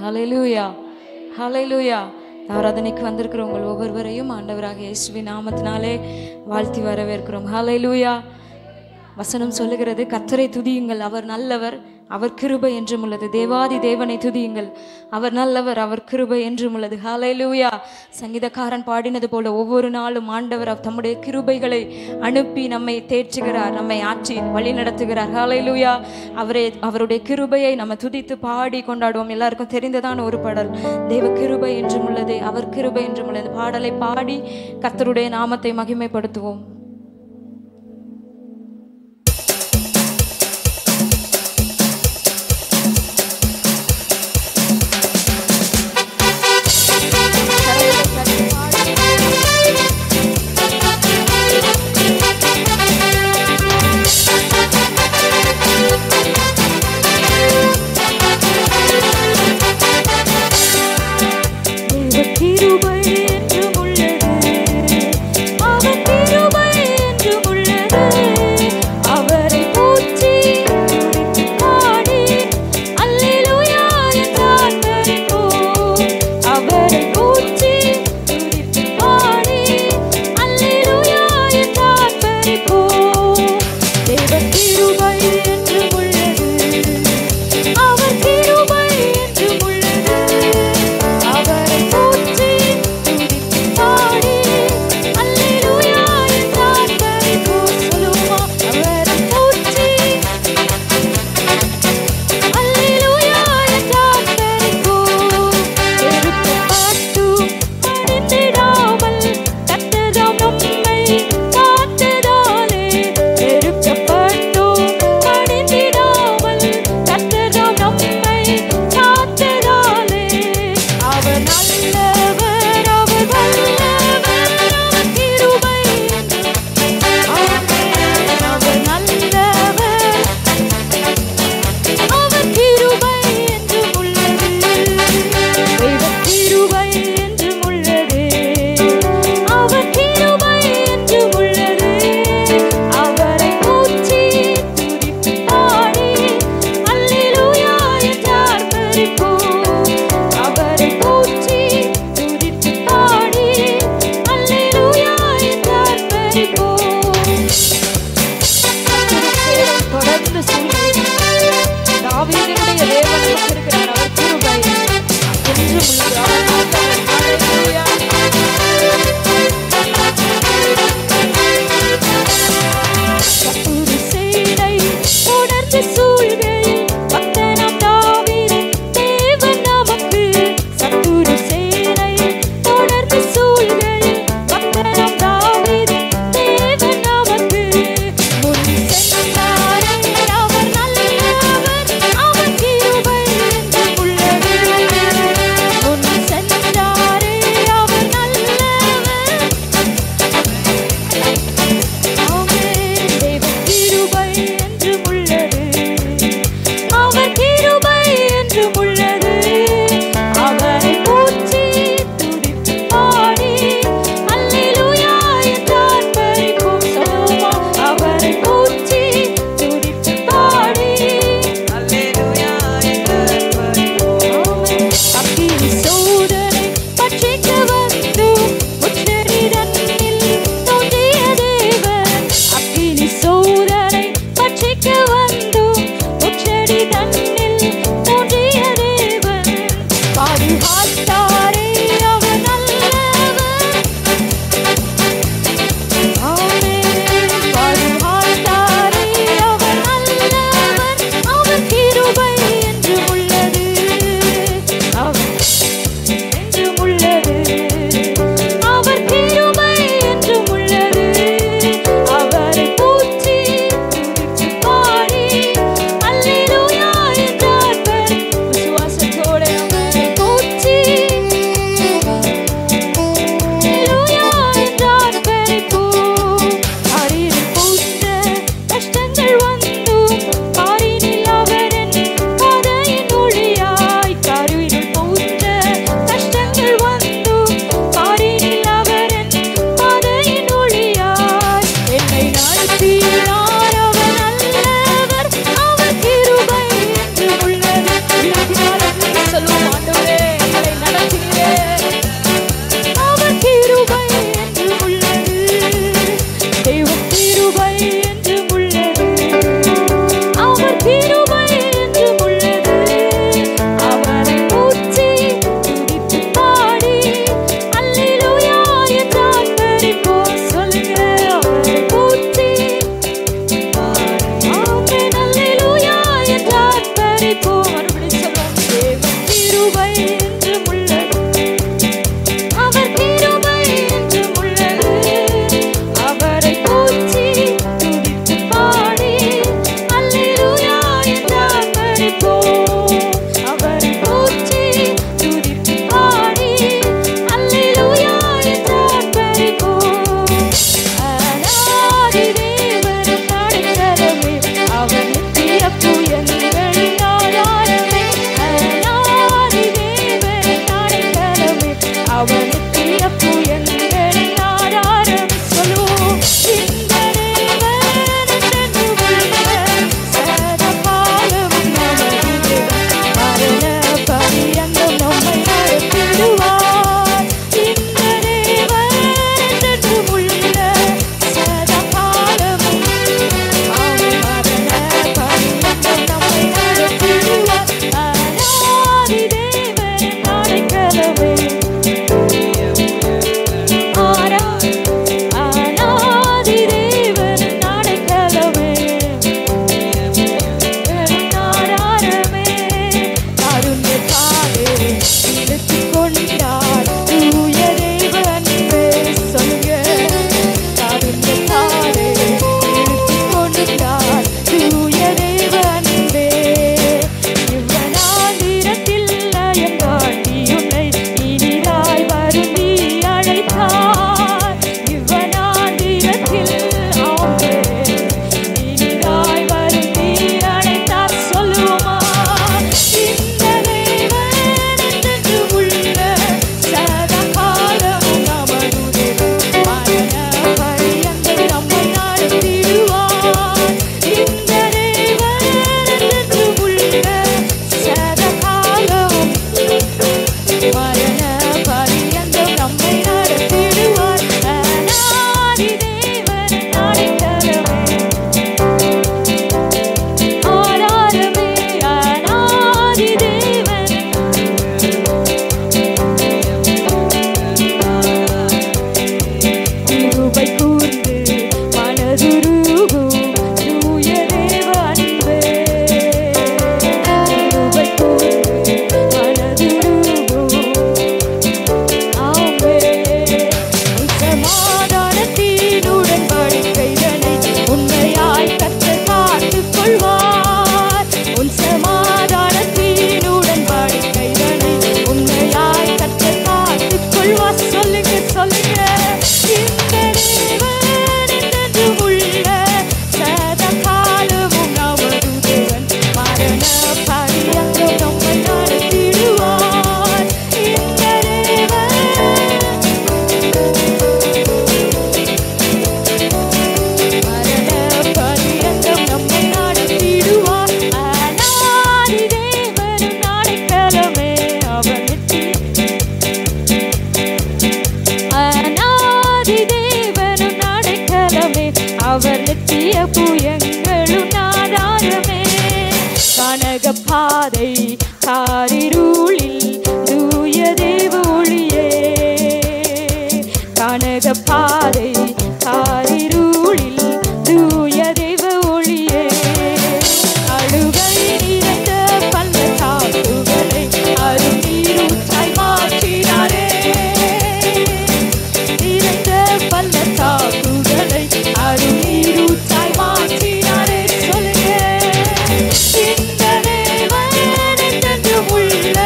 ஹல்லேலூயா, ஹல்லேலூயா. ஆராதனைக்கு வந்திருக்கிற உங்கள் ஒவ்வொருவரையும் ஆண்டவராக இயேசுவின் நாமத்தினாலே வாழ்த்தி வரவேற்கிறோம். ஹல்லேலூயா. வசனம் சொல்லுகிறது, கர்த்தரை துதியுங்கள், அவர் நல்லவர், அவர் கிருபை என்றும் உள்ளது. தேவாதி தேவனை துதியுங்கள், அவர் நல்லவர், அவர் கிருபை என்றும் உள்ளது. ஹல்லேலூயா. சங்கீதக்காரன் பாடினது போல ஒவ்வொரு நாளும் ஆண்டவர் தம்முடைய கிருபைகளை அனுப்பி நம்மை தேற்றுகிறார், நம்மை ஆற்றி வழி நடத்துகிறார். ஹல்லேலூயா. அவருடைய கிருபையை நம்ம துதித்து பாடி கொண்டாடுவோம். எல்லாருக்கும் தெரிந்ததான ஒரு பாடல், தேவ கிருபை என்றும் உள்ளது, அவர் கிருபை என்றும் உள்ளது. பாடலை பாடி கர்த்தருடைய நாமத்தை மகிமைப்படுத்துவோம். கிருபை என்றும் உள்ளது, அவர் கிருபை நித்திய புயங்களும் ஆதாரமே. கனக பாதை காரிருளில் தூய தேவ ஒளியே. கனக பாதை காரிருளில் தூய தேவ ஒளியே. அழுகை நிறைந்த பள்ளத்தாக்குகளை அருநீரூற்றாய் மாற்றினாரே. நிறைந்த பள்ளத்தாக்குகளை அருநீரூற்றாய் மாற்றினாரே. சொல்லுங்க. இந்த தேவன் என்றென்றும் உள்ள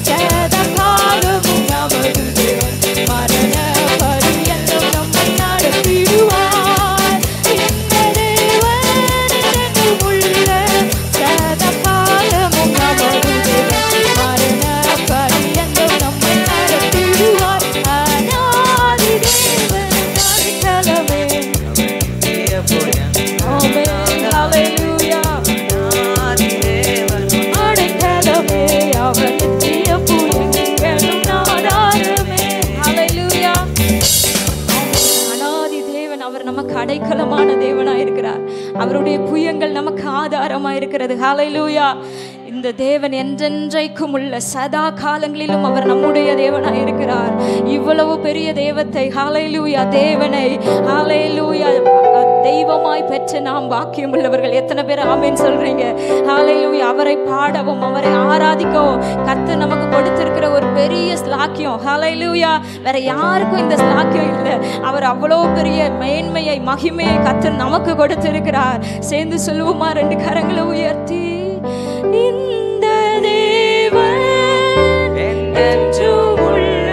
சதாகாலமும் நமது தேவன். மரண பரியந்தம் நம்மை நடத்திடுவார். இந்த தேவன் என்றென்றும் உள்ள சதாகாலமும் நமது தேவன். மரண பரியந்தம் நம்மை நடத்திடுவார். அநாதி தேவன் அடைக்கலமே. ஆமென். ஹல்லேலூயா. அடைக்கலமே. அவர் நித்திய புயங்களும் ஆதாரமே. ஹல்லேலூயா. அநாதி தேவன் அவர் நமக்கு அடைக்கலமான தேவனாயிருக்கிறார். அவருடைய புயங்கள் நமக்கு ஆதாரமாயிருக்கிறது. ஹல்லேலூயா. இந்த தேவன் என்றென்றைக்கும் உள்ள சதா காலங்களிலும் அவர் நம்முடைய தேவனாயிருக்கிறார். இவ்வளவு பெரிய தெய்வத்தை, ஹல்லேலூயா, தேவனை, ஹல்லேலூயா, தெய்வமாய் பெற்ற நாம் பாக்கியம் உள்ளவர்கள். எத்தனை பேர் ஆமென் சொல்றீங்க? ஹல்லேலூயா. அவரை பாடவும் அவரை ஆராதிக்கவும் கர்த்தர் நமக்கு கொடுத்திருக்கிற ஒரு பெரிய ஸ்லாக்கியம். ஹல்லேலூயா. வேற யாருக்கும் இந்த ஸ்லாக்கியம் இல்லை. அவர் அவ்வளோ பெரிய மேன்மையை மகிமையை கர்த்தர் நமக்கு கொடுத்திருக்கிறார். சேர்ந்து சொல்லுவோமா? ரெண்டு கரங்களை உயர்த்தி. இந்த தேவன் என்றென்றும் உள்ள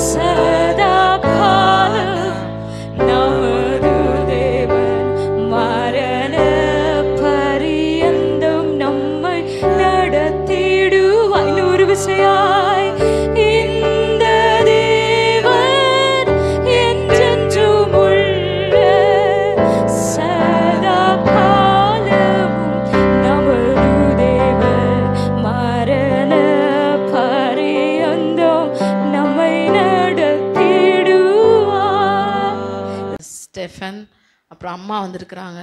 சதா காலம் நமது தேவன். மரண பரியந்தம் நம்மை நடத்திடுவாய். இன்னொரு விஷயாய். இந்த தேவன் என்றென்றும் உள்ள சதா காலமும் நமது தேவன். மரண பரியந்தம் நம்மை நடத்திடுவார். ஸ்டெஃபன், அப்புறம் அம்மா வந்திருக்கிறாங்க,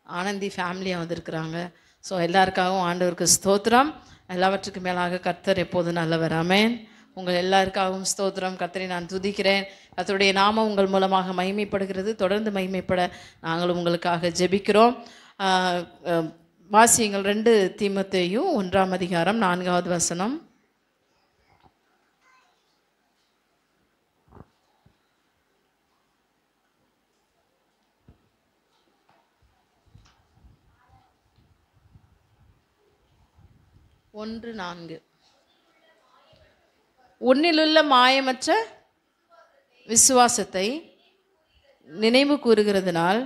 ஆனந்தி ஃபேமிலியாக வந்திருக்கிறாங்க. ஸோ எல்லாருக்காகவும் ஆண்டவருக்கு ஸ்தோத்திரம். எல்லாவற்றுக்கு மேலாக கர்த்தர் எப்போதும் நல்லவர். ஆமென். உங்கள் எல்லாருக்காகவும் ஸ்தோத்திரம். கர்த்தரை நான் துதிக்கிறேன். கர்த்தருடைய நாமம் உங்கள் மூலமாக மகிமைப்படுகிறது. தொடர்ந்து மகிமைப்பட நாங்களும் உங்களுக்காக ஜெபிக்கிறோம். வாசியங்கள் 2 தீமோத்தேயு 1ஆம் அதிகாரம் 4வது வசனம். உன்னிலுள்ள மாயமற்ற விசுவாசத்தை நினைவு கூறுகிறதுனால்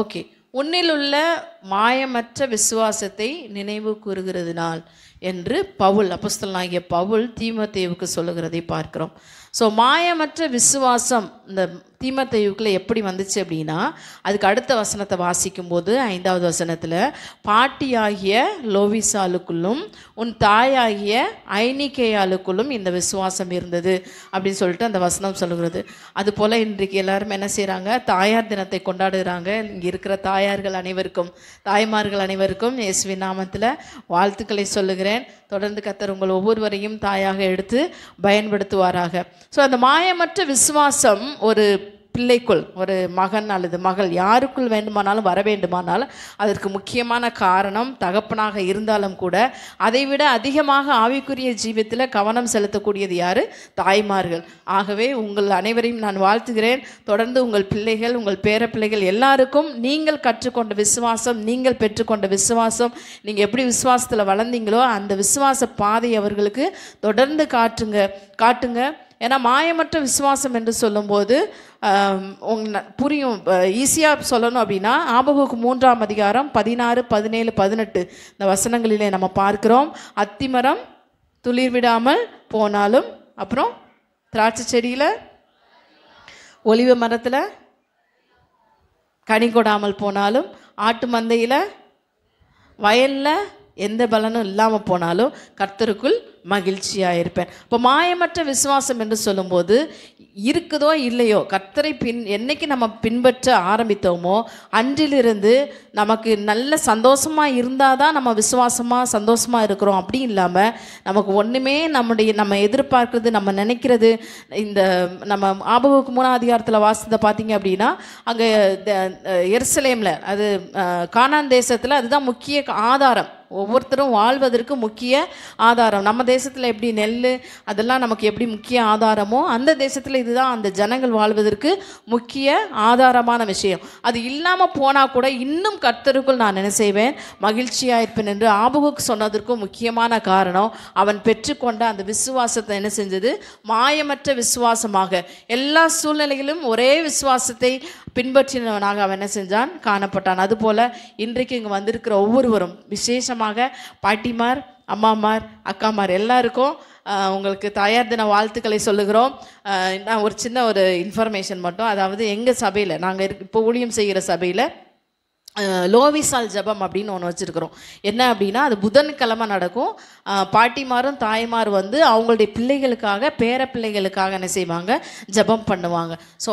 ஓகே உன்னிலுள்ள மாயமற்ற விசுவாசத்தை நினைவு கூறுகிறதுனால் என்று பவுல், அப்போஸ்தலனாகிய பவுல் தீமோத்தேயுவுக்கு சொல்லுகிறதை பார்க்கிறோம். ஸோ மாயமற்ற விசுவாசம் இந்த தீமோத்தேயுக்குள்ளே எப்படி வந்துச்சு அப்படின்னா, அதுக்கு அடுத்த வசனத்தை வாசிக்கும்போது 5வது வசனத்தில், பாட்டியாகிய லோவிசாலுக்குள்ளும் உன் தாயாகிய ஐனிகேயாளுக்குள்ளும் இந்த விசுவாசம் இருந்தது அப்படின்னு சொல்லிட்டு அந்த வசனம் சொல்லுகிறது. அதுபோல் இன்றைக்கு எல்லாரும் என்ன செய்கிறாங்க? தாயார் தினத்தை கொண்டாடுகிறாங்க. இங்கே இருக்கிற தாயார்கள் அனைவருக்கும், தாய்மார்கள் அனைவருக்கும் இயேசுவின் நாமத்தில் வாழ்த்துக்களை சொல்லுகிறேன். தொடர்ந்து கர்த்தர் உங்கள் ஒவ்வொருவரையும் தாயாக எடுத்து பயன்படுத்துவாராக. ஸோ அந்த மாயமற்ற விசுவாசம் ஒரு பிள்ளைக்குள், ஒரு மகன் அல்லது மகள் யாருக்குள் வேண்டுமானாலும் வர வேண்டுமானாலும் அதற்கு முக்கியமான காரணம் தகப்பனாக இருந்தாலும் கூட அதைவிட அதிகமாக ஆவிக்குரிய ஜீவியத்தில் கவனம் செலுத்தக்கூடியது யார்? தாய்மார்கள். ஆகவே உங்கள் அனைவரையும் நான் வாழ்த்துகிறேன். தொடர்ந்து உங்கள் பிள்ளைகள், உங்கள் பேர பிள்ளைகள் எல்லாருக்கும் நீங்கள் கற்றுக்கொண்ட விசுவாசம், நீங்கள் பெற்றுக்கொண்ட விசுவாசம், நீங்கள் எப்படி விசுவாசத்தில் வளர்ந்தீங்களோ அந்த விசுவாச பாதை அவர்களுக்கு தொடர்ந்து காட்டுங்க. ஏன்னா மாயமற்ற விசுவாசம் என்று சொல்லும்போது புரியும், ஈஸியாக சொல்லணும் அப்படின்னா ஆபகுக்கு 3ஆம் அதிகாரம் 16, 17, 18 இந்த வசனங்களிலே நம்ம பார்க்கிறோம். அத்திமரம் துளிர் விடாமல் போனாலும், அப்புறம் திராட்சை செடியில், ஒலிவ மரத்தில் கனி கொடாமல் போனாலும், ஆட்டு மந்தையில், வயலில் எந்த பலனும் இல்லாமல் போனாலும் கர்த்தருக்குள் மகிழ்ச்சியாக இருப்பேன். இப்போ மாயமற்ற விசுவாசம் என்று சொல்லும்போது இருக்குதோ இல்லையோ, கர்த்தரை என்னைக்கு நம்ம பின்பற்ற ஆரம்பித்தோமோ அன்றிலிருந்து நமக்கு நல்ல சந்தோஷமாக இருந்தால் தான் நம்ம விசுவாசமாக சந்தோஷமாக இருக்கிறோம். அப்படி இல்லாமல் நமக்கு ஒன்றுமே நம்ம எதிர்பார்க்குறது, நம்ம நினைக்கிறது, இந்த நம்ம ஆபகுக்கு 3ஆம் அதிகாரத்தில் வாசித்த பார்த்தீங்க அப்படின்னா, அங்கே எருசலேமில், அது கானான் தேசத்தில் அதுதான் முக்கிய ஆதாரம். ஒவ்வொருத்தரும் வாழ்வதற்கு முக்கிய ஆதாரம். நம்ம தேசத்தில் எப்படி நெல் அதெல்லாம் நமக்கு எப்படி முக்கிய ஆதாரமோ, அந்த தேசத்தில் இதுதான் அந்த ஜனங்கள் வாழ்வதற்கு முக்கிய ஆதாரமான விஷயம். அது இல்லாமல் போனால் கூட இன்னும் கர்த்தருக்குள் நான் என்ன செய்வேன், மகிழ்ச்சியாக இருப்பேன் என்று ஆபகுக்கு சொன்னதற்கும் முக்கியமான காரணம், அவன் பெற்றுக்கொண்ட அந்த விசுவாசத்தை என்ன செஞ்சது, மாயமற்ற விசுவாசமாக எல்லா சூழ்நிலையிலும் ஒரே விசுவாசத்தை பின்பற்றினவனாக அவன் என்ன செஞ்சான், காணப்பட்டான். அதுபோல் இன்றைக்கு இங்கே வந்திருக்கிற ஒவ்வொருவரும், விசேஷமாக பாட்டிமார், அம்மாமார், அக்காமார் எல்லாருக்கும் உங்களுக்கு தாயார் தின வாழ்த்துக்களை சொல்லுகிறோம். நான் ஒரு சின்ன இன்ஃபர்மேஷன் மட்டும், அதாவது எங்கள் சபையில், நாங்கள் இப்போ ஊழியம் செய்கிற சபையில் லோவிசால் ஜபம் அப்படின்னு ஒன்று வச்சுருக்கிறோம். என்ன அப்படின்னா, அது புதன்கிழமை நடக்கும். பாட்டிமாரும் தாய்மார் வந்து அவங்களுடைய பிள்ளைகளுக்காக, பேர பிள்ளைகளுக்காக என்ன செய்வாங்க, ஜபம் பண்ணுவாங்க. ஸோ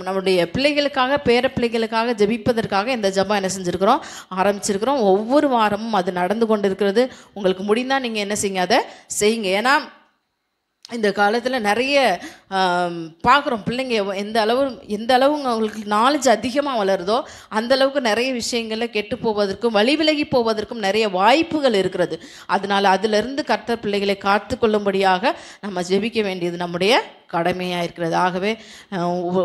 நம்முடைய பிள்ளைகளுக்காக, பேர பிள்ளைகளுக்காக ஜபிப்பதற்காக இந்த ஜபம் என்ன செஞ்சுருக்கிறோம், ஆரம்பிச்சிருக்கிறோம். ஒவ்வொரு வாரமும் அது நடந்து கொண்டு இருக்கிறது. உங்களுக்கு முடிந்தால் நீங்கள் என்ன செய்யுங்க, அதை செய்யுங்க. ஏன்னா இந்த காலத்தில் நிறைய பார்க்குறோம், பிள்ளைங்க எந்த அளவு அவங்களுக்கு நாலேஜ் அதிகமாக வளருதோ அந்த அளவுக்கு நிறைய விஷயங்களில் கெட்டு போவதற்கும் வழி விலகி போவதற்கும் நிறைய வாய்ப்புகள் இருக்கிறது. அதனால் அதிலிருந்து கர்த்தர் பிள்ளைகளை காத்துக்கொள்ளும்படியாக நம்ம ஜெபிக்க வேண்டியது நம்முடைய கடமையாக இருக்கிறது. ஆகவே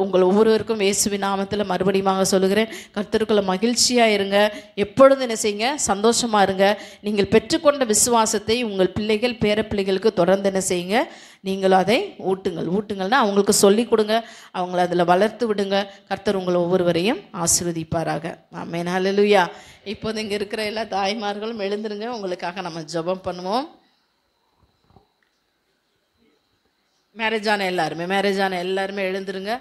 உங்கள் ஒவ்வொருவருக்கும் இயேசுவின் நாமத்தில் மறுபடியும் சொல்லுகிறேன், கர்த்தருக்குள்ள மகிழ்ச்சியாக இருங்க. எப்பொழுதும் என்ன செய்யுங்க, சந்தோஷமாக இருங்க. நீங்கள் பெற்றுக்கொண்ட விசுவாசத்தை உங்கள் பிள்ளைகள், பேர பிள்ளைகளுக்கு தொடர்ந்து என்ன செய்யுங்க, நீங்களும் அதை ஊட்டுங்கள்னா அவங்களுக்கு சொல்லிக் கொடுங்க, அவங்கள அதில் வளர்த்து விடுங்க. கர்த்தர் உங்கள் ஒவ்வொருவரையும் ஆசீர்வதிப்பாராக. ஆமென். ஹல்லேலூயா. இப்போது இங்கே இருக்கிற எல்லா தாய்மார்களும் எழுந்துருங்க, உங்களுக்காக நம்ம ஜெபம் பண்ணுவோம். மேரேஜ் ஆன எல்லாருமே எழுந்துருங்க.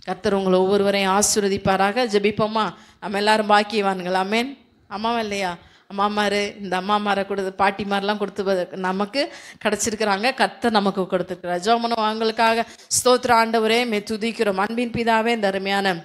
கர்த்தர் உங்களை ஒவ்வொருவரையும் ஆசீர்வதிப்பாராக. ஜெபிப்போமா? நம்ம எல்லாரும் பாக்கியவான்கள். ஆமென். அம்மாவா இல்லையா? அம்மாமார், இந்த அம்மாமாரை கொடுத்து பாட்டிமாரெலாம் கொடுத்து நமக்கு கிடச்சிருக்கிறாங்க, கர்த்தர் நமக்கு கொடுத்துருக்கிறார். ஜெபம் அவங்களுக்காக ஸ்தோத்திர. ஆண்டவரே மே துதிக்கிறோம். அன்பின் பிதாவே, இந்த அருமையான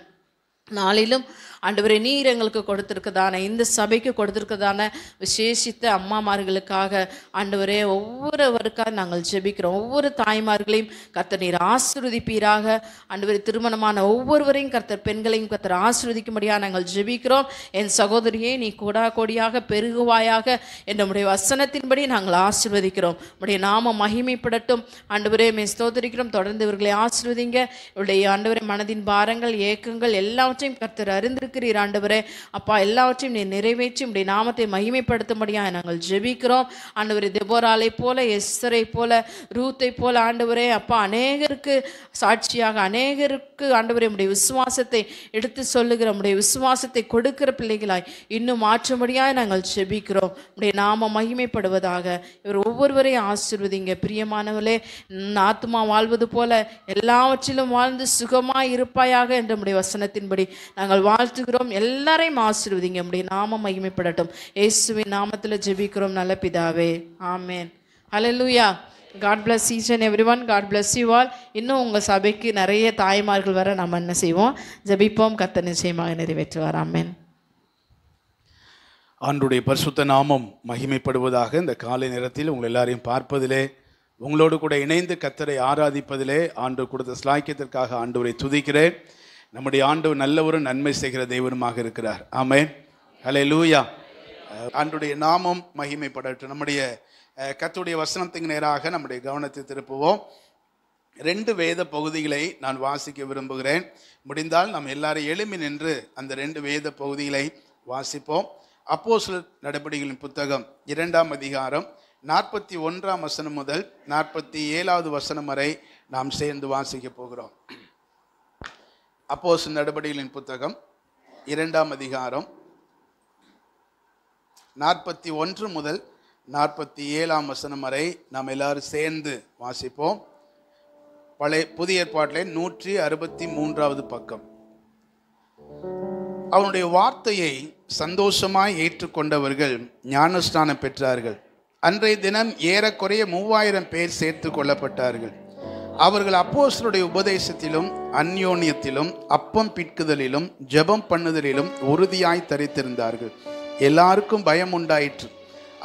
நாளிலும் ஆண்டவரே நீர் எங்களுக்கு கொடுத்துருக்கதான, இந்த சபைக்கு கொடுத்துருக்கதான விசேஷித்த அம்மாமார்களுக்காக ஆண்டவரே ஒவ்வொருவருக்காக நாங்கள் ஜெபிக்கிறோம். ஒவ்வொரு தாய்மார்களையும் கர்த்தர் நீர் ஆசீர்வதிப்பீராக. ஆண்டவரே திருமணமான ஒவ்வொருவரையும் கர்த்தர், பெண்களையும் கர்த்தர் ஆசீர்வதிக்கும்படியாக நாங்கள் ஜெபிக்கிறோம். என் சகோதரியே நீ கோடா கோடியாக பெருகுவாயாக என்ற நம்முடைய வசனத்தின்படி நாங்கள் ஆசீர்வதிக்கிறோம். நம்முடைய நாம மகிமைப்படட்டும். ஆண்டவரே மே ஸ்தோத்திரிக்கிறோம். தொடர்ந்து இவர்களை ஆசீர்வதிங்க. இவருடைய ஆண்டவரே மனதின் பாரங்கள், ஏக்கங்கள் எல்லாவற்றையும் கர்த்தர் அறிந்து ஆண்டவரே அப்பா, எல்லாவற்றையும் நீ நிறைவேற்றி உடைய நாமத்தை மகிமைப்படுத்தும்படியாக நாங்கள் ஜெபிக்கிறோம். ஆண்டவரே தெபோராளை போல, எஸ்தரை போல, ரூத்தை போல ஆண்டவரே அப்பா அநேகருக்கு சாட்சியாக, அநேகருக்கு ஆண்டவரே உடைய விசுவாசத்தை எடுத்து சொல்லுகிற, உடைய விசுவாசத்தை கொடுக்கிற பிள்ளைகளாய் இன்னும் மாற்றும்படியாக நாங்கள் ஜெபிக்கிறோம். உடைய நாம மகிமைப்படுவதாக. இவர் ஒவ்வொருவரையும் ஆசீர்வதிங்க. பிரியமானவர்களே, ஆத்துமா வாழ்வது போல எல்லாவற்றிலும் வாழ்ந்து சுகமாய் இருப்பாயாக என்ற உடைய வசனத்தின்படி நாங்கள் வாழ்த்துகிறோம். எல்லாரையும் ஆசீர்வதிங்க. உடைய நாமம் மகிமைப்படட்டும். இயேசுவின் நாமத்தில் ஜெபிக்கிறோம் நல்ல பிதாவே. ஆமென். ஹல்லேலூயா. God bless each and everyone. God bless you all. இன்னும் உங்கள் சபைக்கு நிறைய தாய்மார்கள் வர நம்ம என்ன செய்வோம், ஜெபிப்போம். கர்த்தர் நிச்சயமாக நிறைவேற்றுவார். ஆமென். ஆண்டவருடைய பரிசுத்த நாமம் மகிமைப்படுவதாக. இந்த காலை நேரத்தில் உங்கள் எல்லாரையும் பார்ப்பதிலே, உங்களோடு கூட இணைந்து கர்த்தரை ஆராதிப்பதிலே ஆண்டவர் கொடுத்த ஸ்லாக்கியத்திற்காக ஆண்டவரை துதிக்கிறேன். நம்முடைய ஆண்டவர் நல்லவரும் நன்மை செய்கிற தெய்வமாக இருக்கிறார். ஆமென். ஹல்லேலூயா. ஆண்டவருடைய நாமம் மகிமைப்படட்டும். நம்முடைய கர்த்தருடைய வசனத்துக்கு நேராக நம்முடைய கவனத்தை திருப்புவோம். 2 வேத பகுதிகளை நான் வாசிக்க விரும்புகிறேன். முடிந்தால் நாம் எல்லாரும் எழும்பி நின்று அந்த 2 வேத பகுதிகளை வாசிப்போம். அப்போஸ்தலர் நடபடிகளின் புத்தகம் 2ஆம் அதிகாரம் 41ஆம் வசனம் முதல் 47வது வசனம் வரை நாம் சேர்ந்து வாசிக்க போகிறோம். அப்போஸ்தலர் நடபடிகளின் புத்தகம் 2ஆம் அதிகாரம் 41 முதல் 47ஆம் வசனம் வரை நாம் எல்லாரும் சேர்ந்து வாசிப்போம். புதிய ஏற்பாட்டிலே 163வது பக்கம். அவனுடைய வார்த்தையை சந்தோஷமாய் ஏற்றுக்கொண்டவர்கள் ஞானஸ்நானம் பெற்றார்கள். அன்றைய தினம் ஏறக்குறைய 3000 பேர் சேர்த்து கொள்ளப்பட்டார்கள். அவர்கள் அப்போஸ்தலருடைய உபதேசத்திலும் அந்யோன்யத்திலும் அப்பம் பிட்குதலிலும் ஜெபம் பண்ணுதலிலும் உறுதியாய் தரித்திருந்தார்கள். எல்லாருக்கும் பயம் உண்டாயிற்று.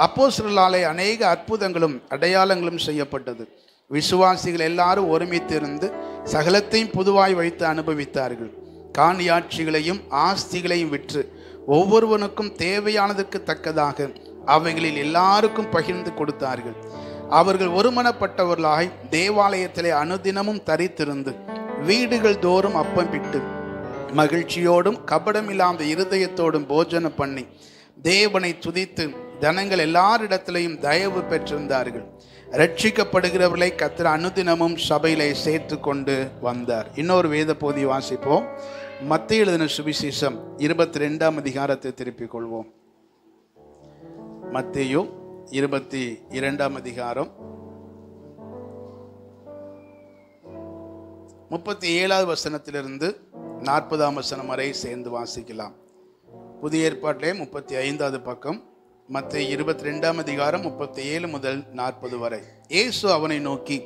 அப்போஸ்தலராலே அநேக அற்புதங்களும் அடையாளங்களும் செய்யப்பட்டது. விசுவாசிகள் எல்லாரும் ஒருமித்திருந்து சகலத்தையும் பொதுவாய் வைத்து அனுபவித்தார்கள். காணியாட்சிகளையும் ஆஸ்திகளையும் விற்று ஒவ்வொருவனுக்கும் தேவையானதற்கு தக்கதாக அவைகளில் எல்லாருக்கும் பகிர்ந்து கொடுத்தார்கள். அவர்கள் ஒருமனப்பட்டவர்களாய் தேவாலயத்திலே அனுதினமும் தரித்திருந்து வீடுகள் தோறும் அப்பம் பிட்டு மகிழ்ச்சியோடும் கபடமில்லாத இருதயத்தோடும் போஜனம் பண்ணி தேவனை துதித்து ஜனங்கள் எல்லாரிடத்திலையும் தயவு பெற்றிருந்தார்கள். ரட்சிக்கப்படுகிறவர்களை கர்த்தர் அனுதினமும் சபையிலே சேர்த்து கொண்டு வந்தார். இன்னொரு வேத பகுதி வாசிப்போம். மத்தேயு எழுதின சுவிசேஷம் 22ஆம் அதிகாரத்தை திருப்பிக் கொள்வோம். மத்தேயு 22ஆம் அதிகாரம் 37வது வசனத்திலிருந்து 40ஆம் வசனம் வரை சேர்ந்து வாசிக்கலாம். புதிய ஏற்பாட்டிலே 35வது பக்கம், மத்தேயு 22ஆம் அதிகாரம் 37 முதல் 40 வரை. இயேசு அவனை நோக்கி,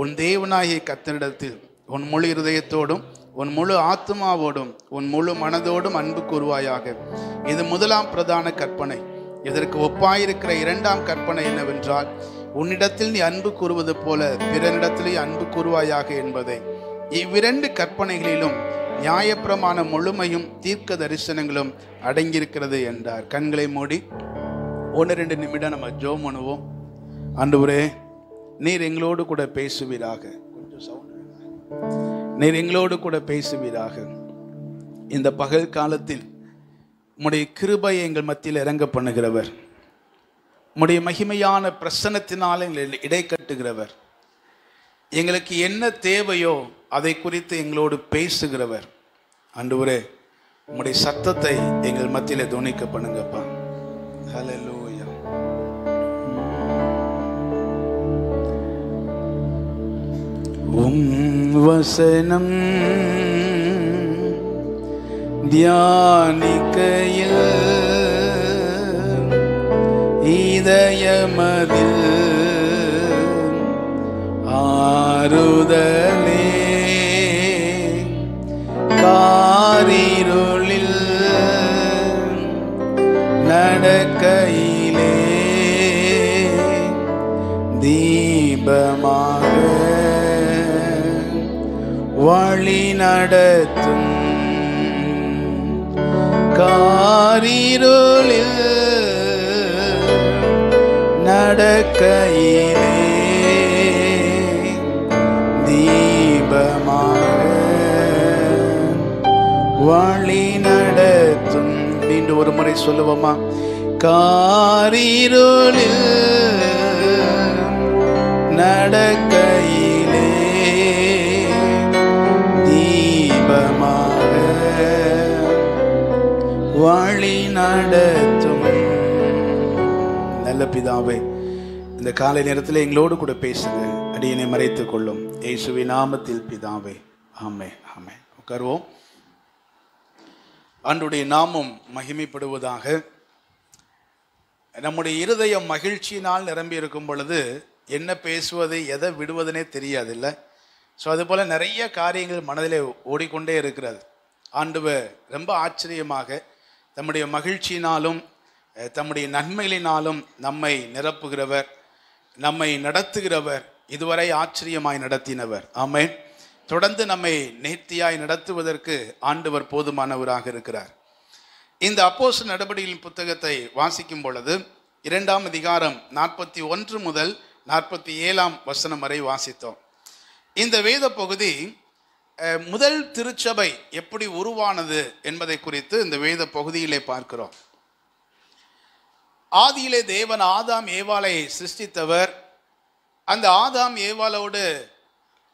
உன் தேவனாகிய கர்த்தரிடத்தில் உன் முழு இருதயத்தோடும் உன் முழு ஆத்மாவோடும் உன் முழு மனதோடும் அன்பு கூறுவாயாக. இது முதலாம் பிரதான கற்பனை. இதற்கு ஒப்பாயிருக்கிற இரண்டாம் கற்பனை என்னவென்றால், உன்னிடத்தில் நீ அன்பு கூறுவது போல பிறனிடத்திலே அன்பு கூறுவாயாக என்பதே. இவ்விரண்டு கற்பனைகளிலும் நியாயப்பிரமாண முழுமையும் தீர்க்க தரிசனங்களும் அடங்கியிருக்கிறது என்றார். கண்களை மூடி 1-2 நிமிடம் நம்ம ஜெபம் பண்ணுவோம். ஆண்டவரே, நீர் எங்களோடு கூட பேசுவீராக. கொஞ்சம் சவுண்ட். நீர் எங்களோடு கூட பேசுவீராக. இந்த பகல் காலத்தில் உம்முடைய கிருபையை எங்கள் மத்தியில் இறங்க பண்ணுகிறவர், உம்முடைய மகிமையான பிரசன்னத்தினால் எங்களை இடை கட்டுகிறவர், எங்களுக்கு என்ன தேவையோ அதை குறித்து எங்களோடு பேசுகிறவர். ஆண்டவரே, உம்முடைய சத்தத்தை எங்கள் மத்தியில் துணிக்க பண்ணுங்கப்பா. ஹல்லேலூயா. உம் வசனம் தியானிக்கையில் இதயமதில் ஆறுதலே, காரிருளில் நடக்கையிலே தீபமாக வழி நடத்தும், காரிருளில் நடக்கையிலே தீபமாக வழி நடத்தும். மீண்டும் ஒரு முறை சொல்லுவோமா? காரிருளில் நடக்கையிலே தீபமாக வழி நடத்தும். நல்ல பிதாவே, இந்த காலை நேரத்தில் எங்களோடு கூட பேசுங்க. அடியனை மறைத்துக் கொள்ளும் இயேசுவின் நாமத்தில் பிதாவே, ஆமென். ஆமென். உட்காருவோம். ஆண்டவருடைய நாமம் மகிமைப்படுவதாக. நம்முடைய இருதயம் மகிழ்ச்சியினால் நிரம்பி இருக்கும் பொழுது என்ன பேசுவது எதை விடுவதுனே தெரியாது இல்லை? ஸோ அதுபோல் நிறைய காரியங்கள் மனதில் ஓடிக்கொண்டே இருக்கிறது. ஆண்டவர் ரொம்ப ஆச்சரியமாக தம்முடைய மகிழ்ச்சியினாலும் தம்முடைய நன்மைகளினாலும் நம்மை நிரப்புகிறவர், நம்மை நடத்துகிறவர், இதுவரை ஆச்சரியமாய் நடத்தினவர். ஆமென். தொடர்ந்து நம்மை நேர்த்தியாய் நடத்துவதற்கு ஆண்டவர் போதுமானவராக இருக்கிறார். இந்த அப்போஸ்தலர் நடபடிகளின் புத்தகத்தை வாசிக்கும் பொழுது 2ஆம் அதிகாரம் 41 முதல் 47ஆம் வசனம் வரை வாசித்தோம். இந்த வேத பகுதி முதல் திருச்சபை எப்படி உருவானது என்பதை குறித்து இந்த வேத பகுதியிலே பார்க்கிறோம். ஆதியிலே தேவன் ஆதாம் ஏவாளை சிருஷ்டித்தவர். அந்த ஆதாம் ஏவாளோடு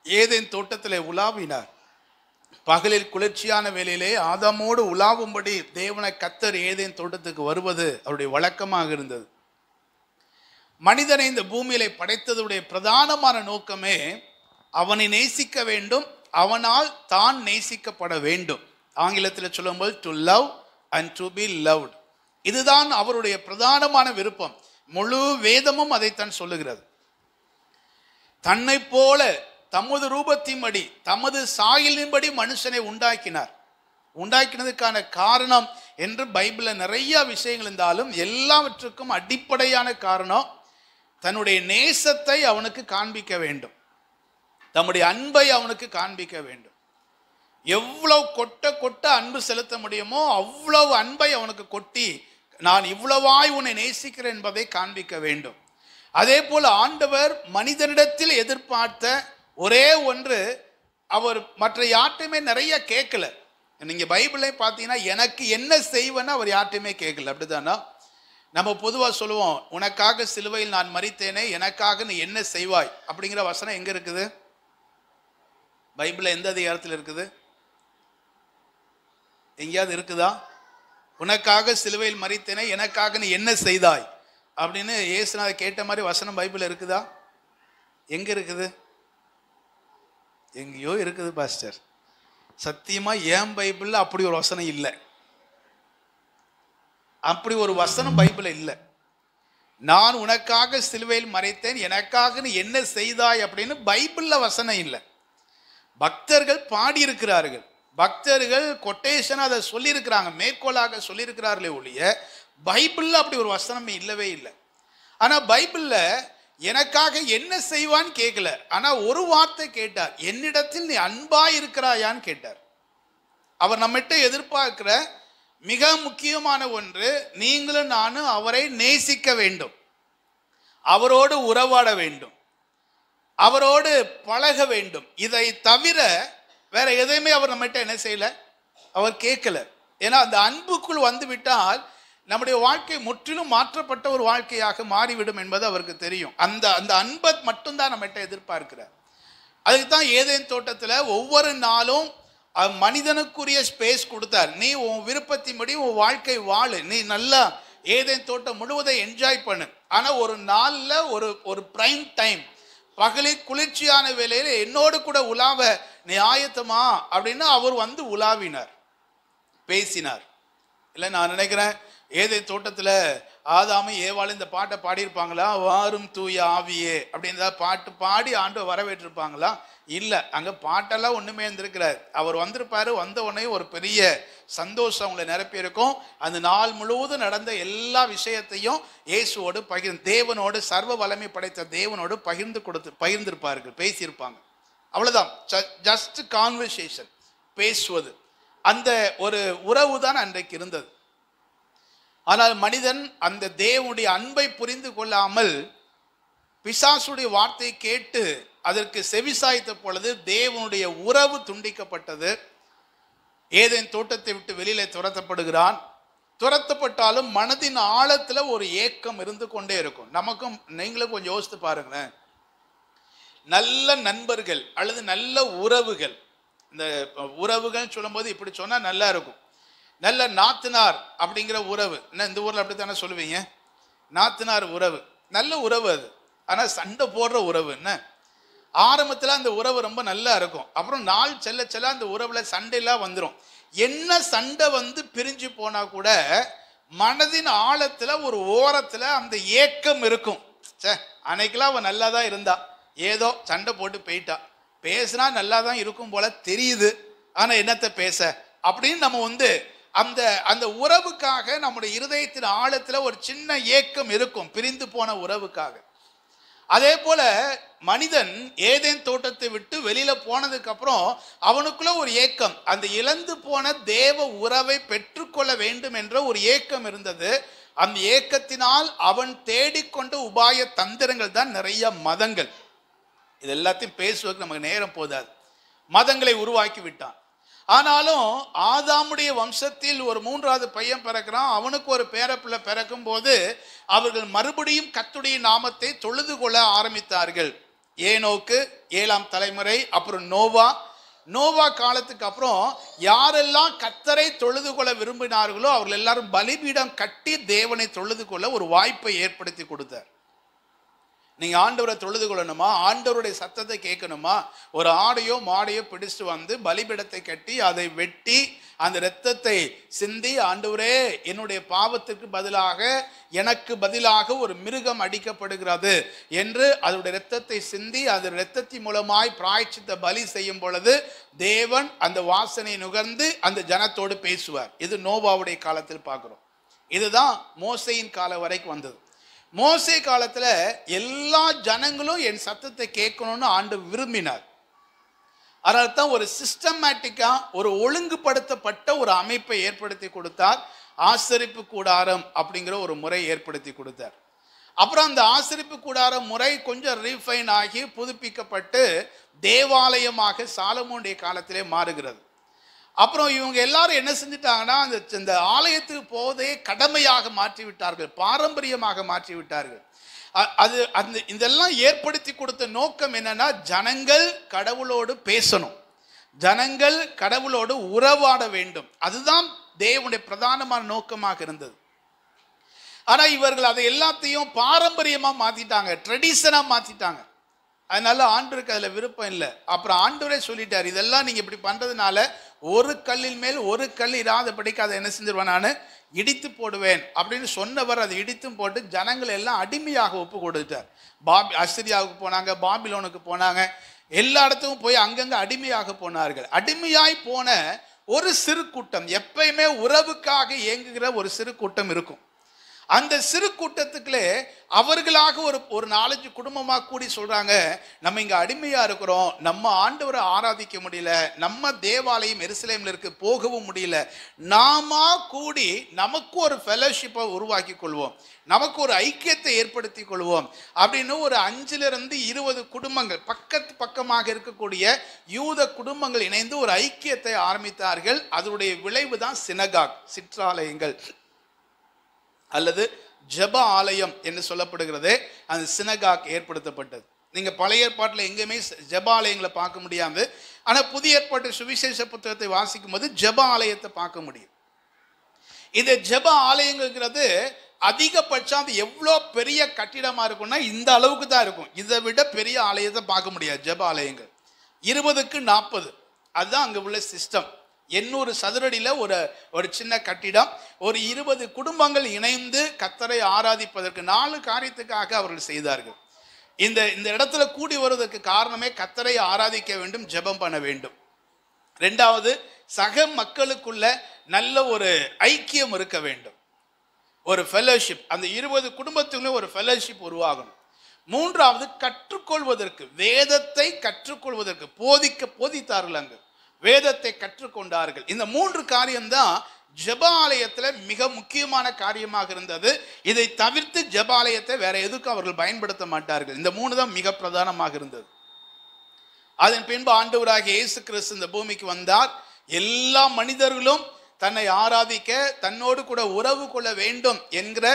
ஏதேன் தோட்டத்திலே உலாவினார். பகலில் குளிர்ச்சியான வேளையிலே ஆதாமோடு உலாவும்படி தேவனை கர்த்தர் ஏதேன் தோட்டத்துக்கு வருவது அவருடைய வழக்கமாக இருந்தது. மனிதனை இந்த பூமியிலே படைத்ததுடைய பிரதானமான நோக்கமே அவனை நேசிக்க வேண்டும், அவனால் தான் நேசிக்கப்பட வேண்டும். ஆங்கிலத்தில் சொல்லும்போது to love and to be loved. இதுதான் அவருடைய பிரதானமான விருப்பம். முழு வேதமும் அதைத்தான் சொல்லுகிறது. தன்னை போல தமது ரூபத்தின்படி தமது சாயலின்படி மனுஷனை உண்டாக்கினார். உண்டாக்கினதுக்கான காரணம் என்று பைபிளில் நிறைய விஷயங்கள் இருந்தாலும் எல்லாவற்றுக்கும் அடிப்படையான காரணம் தன்னுடைய நேசத்தை அவனுக்கு காண்பிக்க வேண்டும், தம்முடைய அன்பை அவனுக்கு காண்பிக்க வேண்டும். எவ்வளவு கொட்ட அன்பு செலுத்த முடியுமோ அவ்வளவு அன்பை அவனுக்கு கொட்டி நான் இவ்வளவாய் உன்னை நேசிக்கிறேன் என்பதை காண்பிக்க வேண்டும். அதே போல ஆண்டவர் மனிதனிடத்தில் எதிர்பார்த்த ஒரே ஒன்று, அவர் மற்ற யார்ட்டையுமே நிறைய கேட்கல. நீங்க பைபிளை பார்த்தீங்கன்னா எனக்கு என்ன செய்வேன்னு அவர் யார்ட்டையுமே கேட்கல. அப்படித்தானா? நம்ம பொதுவாக சொல்லுவோம், உனக்காக சிலுவையில் நான் மரித்தேனே, எனக்காக நீ என்ன செய்வாய் அப்படிங்கிற வசனம் எங்க இருக்குது? பைபிளில் எந்த அதிகாரத்தில் இருக்குது? எங்கேயாவது இருக்குதா? உனக்காக சிலுவையில் மரித்தேனே, எனக்காக நீ என்ன செய்தாய் அப்படின்னு இயேசுநாதர் கேட்ட மாதிரி வசனம் பைபிள் இருக்குதா? எங்க இருக்குது? எங்கேயோ இருக்குது பாஸ்டர். சத்தியமா என் பைபிள்ல அப்படி ஒரு வசனம் இல்லை. அப்படி ஒரு வசனம் பைபிள் இல்லை. நான் உனக்காக சிலுவையில் மரித்தேன், எனக்காக நீ என்ன செய்தாய் அப்படின்னு பைபிள்ல வசனம் இல்லை. பக்தர்கள் பாடியிருக்கிறார்கள், பக்தர்கள் கொட்டேஷன் அதை சொல்லியிருக்கிறாங்க, மேற்கோளாக சொல்லியிருக்கிறார்களே ஒழிய பைபிள்ல அப்படி ஒரு வசனமே இல்லவே இல்லை. ஆனா பைபிள்ல எனக்காக என்ன செய்வான்னு கேட்கல, ஆனா ஒரு வார்த்தை கேட்டார், என்னிடத்தில் நீ அன்பாய் இருக்கிறாயான்னு கேட்டார். அவர் நம்மகிட்ட எதிர்பார்க்கிற மிக முக்கியமான ஒன்று, நீங்களும் நானும் அவரை நேசிக்க வேண்டும், அவரோடு உறவாட வேண்டும், அவரோடு பழக வேண்டும். இதை தவிர வேற எதையுமே அவர் நம்மகிட்ட என்ன செய்யல, அவர் கேட்கல. ஏன்னா அந்த அன்புக்குள் வந்து விட்டால் நம்முடைய வாழ்க்கை முற்றிலும் மாற்றப்பட்ட ஒரு வாழ்க்கையாக மாறிவிடும் என்பது அவருக்கு தெரியும். அந்த அந்த அன்பை மட்டும்தான் நம்மகிட்ட எதிர்பார்க்கிறார். அதுக்கு தான் ஏதேன் தோட்டத்தில் ஒவ்வொரு நாளும் மனிதனுக்குரிய ஸ்பேஸ் கொடுத்தார். நீ உன் விருப்பத்தின்படி உன் வாழ்க்கை வாழு, நீ நல்லா ஏதேன் தோட்டம் முழுவதை என்ஜாய் பண்ணு. ஆனால் ஒரு நாளில் ஒரு பிரைம் டைம், பகலில் குளிர்ச்சியான வேலையில் என்னோடு கூட உலாவ நீ ஆயத்தமா அப்படின்னு அவர் வந்து உலாவினார், பேசினார். இல்லை நான் நினைக்கிறேன் ஏதேன் தோட்டத்தில் ஆதாமும் ஏவாளும் இந்த பாட்டை பாடியிருப்பாங்களா? வாரும் தூய ஆவியே அப்படின்னு பாட்டு பாடி ஆண்டு வரவேற்றிருப்பாங்களா? இல்லை, அங்கே பாட்டெல்லாம் ஒன்றுமே இருந்திருக்கிறார். அவர் வந்திருப்பாரு, வந்த உடனே ஒரு பெரிய சந்தோஷம் அவங்களை நிரப்பியிருக்கும். அந்த நாள் முழுவதும் நடந்த எல்லா விஷயத்தையும் இயேசுவோடு தேவனோடு, சர்வ வல்லமை படைத்த தேவனோடு பகிர்ந்திருப்பார்கள், பேசியிருப்பாங்க. அவ்வளோதான், ஜஸ்ட் கான்வர்சேஷன், பேசுவது. அந்த ஒரு உறவு தான் அன்றைக்கு இருந்தது. ஆனால் மனிதன் அந்த தேவனுடைய அன்பை புரிந்து கொள்ளாமல் பிசாசுடைய வார்த்தையை கேட்டு அதற்கு செவிசாய்த்த பொழுது தேவனுடைய உறவு துண்டிக்கப்பட்டது. ஏதேன் தோட்டத்தை விட்டு வெளியில துரத்தப்படுகிறான். துரத்தப்பட்டாலும் மனதின் ஆழத்துல ஒரு ஏக்கம் இருந்து கொண்டே இருக்கும். நமக்கும் நீங்களும் கொஞ்சம் யோசித்து பாருங்களேன். நல்ல நண்பர்கள் அல்லது நல்ல உறவுகள், இந்த உறவுகள் சொல்லும்போது இப்படி சொன்னா நல்லா இருக்கும். நல்ல நாத்தனார் அப்படிங்கிற உறவு, என்ன இந்த ஊர்ல அப்படித்தானே சொல்லுவீங்க? நாத்தனார் உறவு நல்ல உறவு அது. ஆனா சண்டை போடுற உறவு என்ன? ஆரம்பத்துல அந்த உறவு ரொம்ப நல்லா இருக்கும், அப்புறம் நாள் செல்ல செல்ல அந்த உறவுல சண்டையெல்லாம் வந்துடும். என்ன சண்டை வந்து பிரிஞ்சு போனா கூட மனதின் ஆழத்துல ஒரு ஓரத்துல அந்த ஏக்கம் இருக்கும். அன்னைக்கெல்லாம் அவன் நல்லா தான் இருந்தா, ஏதோ சண்டை போட்டு போயிட்டா, பேசினா நல்லா தான் இருக்கும் போல தெரியுது, ஆனா என்னத்தை பேச அப்படின்னு நம்ம வந்து அந்த அந்த உறவுக்காக நம்முடைய இருதயத்தின் ஆழத்துல ஒரு சின்ன ஏக்கம் இருக்கும், பிரிந்து போன உறவுக்காக. அதே போல மனிதன் ஏதேன் தோட்டத்தை விட்டு வெளியில போனதுக்கு அப்புறம் அவனுக்குள்ள ஒரு ஏக்கம், அந்த இழந்து போன தேவ உறவை பெற்றுக்கொள்ள வேண்டும் என்ற ஒரு ஏக்கம் இருந்தது. அந்த ஏக்கத்தினால் அவன் தேடிக்கொண்ட உபாய தந்திரங்கள் தான் நிறைய மதங்கள். இது எல்லாத்தையும் பேசுவதற்கு நமக்கு நேரம் போதாது. மதங்களை உருவாக்கி விட்டான். ஆனாலும் ஆதாமுடைய வம்சத்தில் ஒரு 3வது பையன் பிறக்கிறான். அவனுக்கு ஒரு பேரப்பிள்ளை பிறக்கும் போது அவர்கள் மறுபடியும் கர்த்தருடைய நாமத்தை தொழுது கொள்ள ஆரம்பித்தார்கள். ஏனோக்கு 7ஆம் தலைமுறை, அப்புறம் நோவா காலத்துக்கு அப்புறம் யாரெல்லாம் கர்த்தரை தொழுது கொள்ள விரும்பினார்களோ அவர்கள் எல்லாரும் பலிபீடம் கட்டி தேவனை தொழுது கொள்ள ஒரு வாய்ப்பை ஏற்படுத்தி கொடுத்தார். நீங்க ஆண்டவரை தொழுது கொள்ளணுமா, ஆண்டவருடைய சத்தத்தை கேட்கணுமா, ஒரு ஆடையோ மாடையோ பிடிச்சிட்டு வந்து பலிபீடத்தை கட்டி அதை வெட்டி அந்த இரத்தத்தை சிந்தி, ஆண்டவரே என்னுடைய பாவத்துக்கு பதிலாக எனக்கு பதிலாக ஒரு மிருகம் அடிக்கப்படுகிறது என்று அதனுடைய இரத்தத்தை சிந்தி அது இரத்தத்தின் மூலமாய் பிராயச்சித்த பலி செய்யும் பொழுது தேவன் அந்த வாசனை நுகர்ந்து அந்த ஜனத்தோடு பேசுவார். இது நோவாவுடைய காலத்தில் பார்க்கிறோம். இதுதான் மோசேயின் காலம் வரைக்கும் வந்தது. மோசே காலத்துல எல்லா ஜனங்களும் என் சத்தத்தை கேட்கணும்னு ஆண்டவர் விரும்பினார். அதனால தான் ஒரு சிஸ்டமேட்டிக்கா ஒரு ஒழுங்குபடுத்தப்பட்ட ஒரு அமைப்பை ஏற்படுத்தி கொடுத்தார். ஆசரிப்பு கூடாரம் அப்படிங்கிற ஒரு முறை ஏற்படுத்தி கொடுத்தார். அப்புறம் அந்த ஆசரிப்பு கூடார முறை கொஞ்சம் ரீஃபைன் ஆகி புதுப்பிக்கப்பட்டு தேவாலயமாக சாலமோனுடைய காலத்திலே மாறுகிறது. அப்புறம் இவங்க எல்லாரும் என்ன செஞ்சிட்டாங்கன்னா, அந்த ஆலயத்துக்கு போவதே கடமையாக மாற்றி விட்டார்கள், பாரம்பரியமாக மாற்றி விட்டார்கள். இதெல்லாம் ஏற்படுத்தி கொடுத்த நோக்கம் என்னன்னா, ஜனங்கள் கடவுளோடு பேசணும், ஜனங்கள் கடவுளோடு உறவாட வேண்டும். அதுதான் தேவனுடைய பிரதானமான நோக்கமாக இருந்தது. ஆனா இவர்கள் அதை எல்லாத்தையும் பாரம்பரியமா மாத்திட்டாங்க, ட்ரெடிஷனா மாத்திட்டாங்க. அதனால ஆண்டவருக்கு அதுல விருப்பம் இல்லை. அப்புறம் ஆண்டவரே சொல்லிட்டார், இதெல்லாம் நீங்க இப்படி பண்றதுனால ஒரு கல்லின் மேல் ஒரு கல் இராதபடிக்கு அதை என்ன செஞ்சிருவேன், நான் இடித்து போடுவேன் அப்படின்னு சொன்னவர் அதை இடித்தும் போட்டு ஜனங்கள் எல்லாம் அடிமையாக ஒப்பு கொடுத்தார். அசிரியாவுக்கு போனாங்க, பாபிலோனுக்கு போனாங்க, எல்லா இடத்துக்கும் போய் அங்கங்க அடிமையாக போனார்கள். அடிமையாய் போன ஒரு சிறு கூட்டம், எப்பயுமே உறவுக்காக இயங்குகிற ஒரு சிறு கூட்டம் இருக்கும். அந்த சிறு கூட்டத்துக்குள்ளே அவர்களாக ஒரு 4-5 குடும்பமாக கூடி சொல்றாங்க, நம்ம இங்க அடிமையா இருக்கிறோம், நம்ம ஆண்டவரை ஆராதிக்க முடியல, நம்ம தேவாலயம் எருசலேம்ல இருக்கு போகவும் முடியல, நாம கூடி நமக்கு ஒரு ஃபெலோஷிப்பை உருவாக்கி கொள்வோம், நமக்கு ஒரு ஐக்கியத்தை ஏற்படுத்தி கொள்வோம் அப்படின்னு ஒரு 5 to 20 குடும்பங்கள் பக்கமாக இருக்கக்கூடிய யூத குடும்பங்கள் இணைந்து ஒரு ஐக்கியத்தை ஆரம்பித்தார்கள். அதனுடைய விளைவு தான் சினகாக், சிற்றாலயங்கள் அல்லது ஜெப ஆலயம் என்று சொல்லப்படுகிறது. அந்த சினகாக் ஏற்படுத்தப்பட்டது. நீங்க பழைய ஏற்பாட்டில் எங்கேயுமே ஜெப ஆலயங்களை பார்க்க முடியாது. ஆனா புதிய ஏற்பாட்டு சுவிசேஷ புத்தகத்தை வாசிக்கும் போது ஜெப ஆலயத்தை பார்க்க முடியும். இந்த ஜெப ஆலயங்கிறது அதிகபட்சம் அது எவ்வளோ பெரிய கட்டிடமா இருக்கும்னா இந்த அளவுக்கு தான் இருக்கும். இதை விட பெரிய ஆலயத்தை பார்க்க முடியாது. ஜெப ஆலயங்கள் 20க்கு 40 அதுதான் அங்க உள்ள சிஸ்டம். 800 சதுரடியில் ஒரு சின்ன கட்டிடம். ஒரு 20 குடும்பங்கள் இணைந்து கர்த்தரை ஆராதிப்பதற்கு 4 காரியத்துக்காக அவர்கள் செய்தார்கள். இந்த இடத்துல கூடி வருவதற்கு காரணமே கர்த்தரை ஆராதிக்க வேண்டும், ஜெபம் பண்ண வேண்டும். 2வது சக மக்களுக்குள்ள நல்ல ஒரு ஐக்கியம் இருக்க வேண்டும், ஒரு ஃபெலோஷிப். அந்த 20 குடும்பத்துக்குள்ளே ஒரு ஃபெலோஷிப் உருவாகணும். 3வது கற்றுக்கொள்வதற்கு, வேதத்தை கற்றுக்கொள்வதற்கு போதித்தார்கள், அங்கு வேதத்தை கற்றுக்கொண்டார்கள். இந்த 3 காரியம்தான் ஜெப ஆலயத்துல மிக முக்கியமான காரியமாக இருந்தது. இதை தவிர்த்து ஜெப ஆலயத்தை வேற எதுக்கும் அவர்கள் பயன்படுத்த மாட்டார்கள். இந்த 3 தான் மிக பிரதானமாக இருந்தது. அதன் பின்பு ஆண்டவராகிய இயேசு கிறிஸ்து இந்த பூமிக்கு வந்தார். எல்லா மனிதர்களும் தன்னை ஆராதிக்க, தன்னோடு கூட உறவு கொள்ள வேண்டும் என்கிற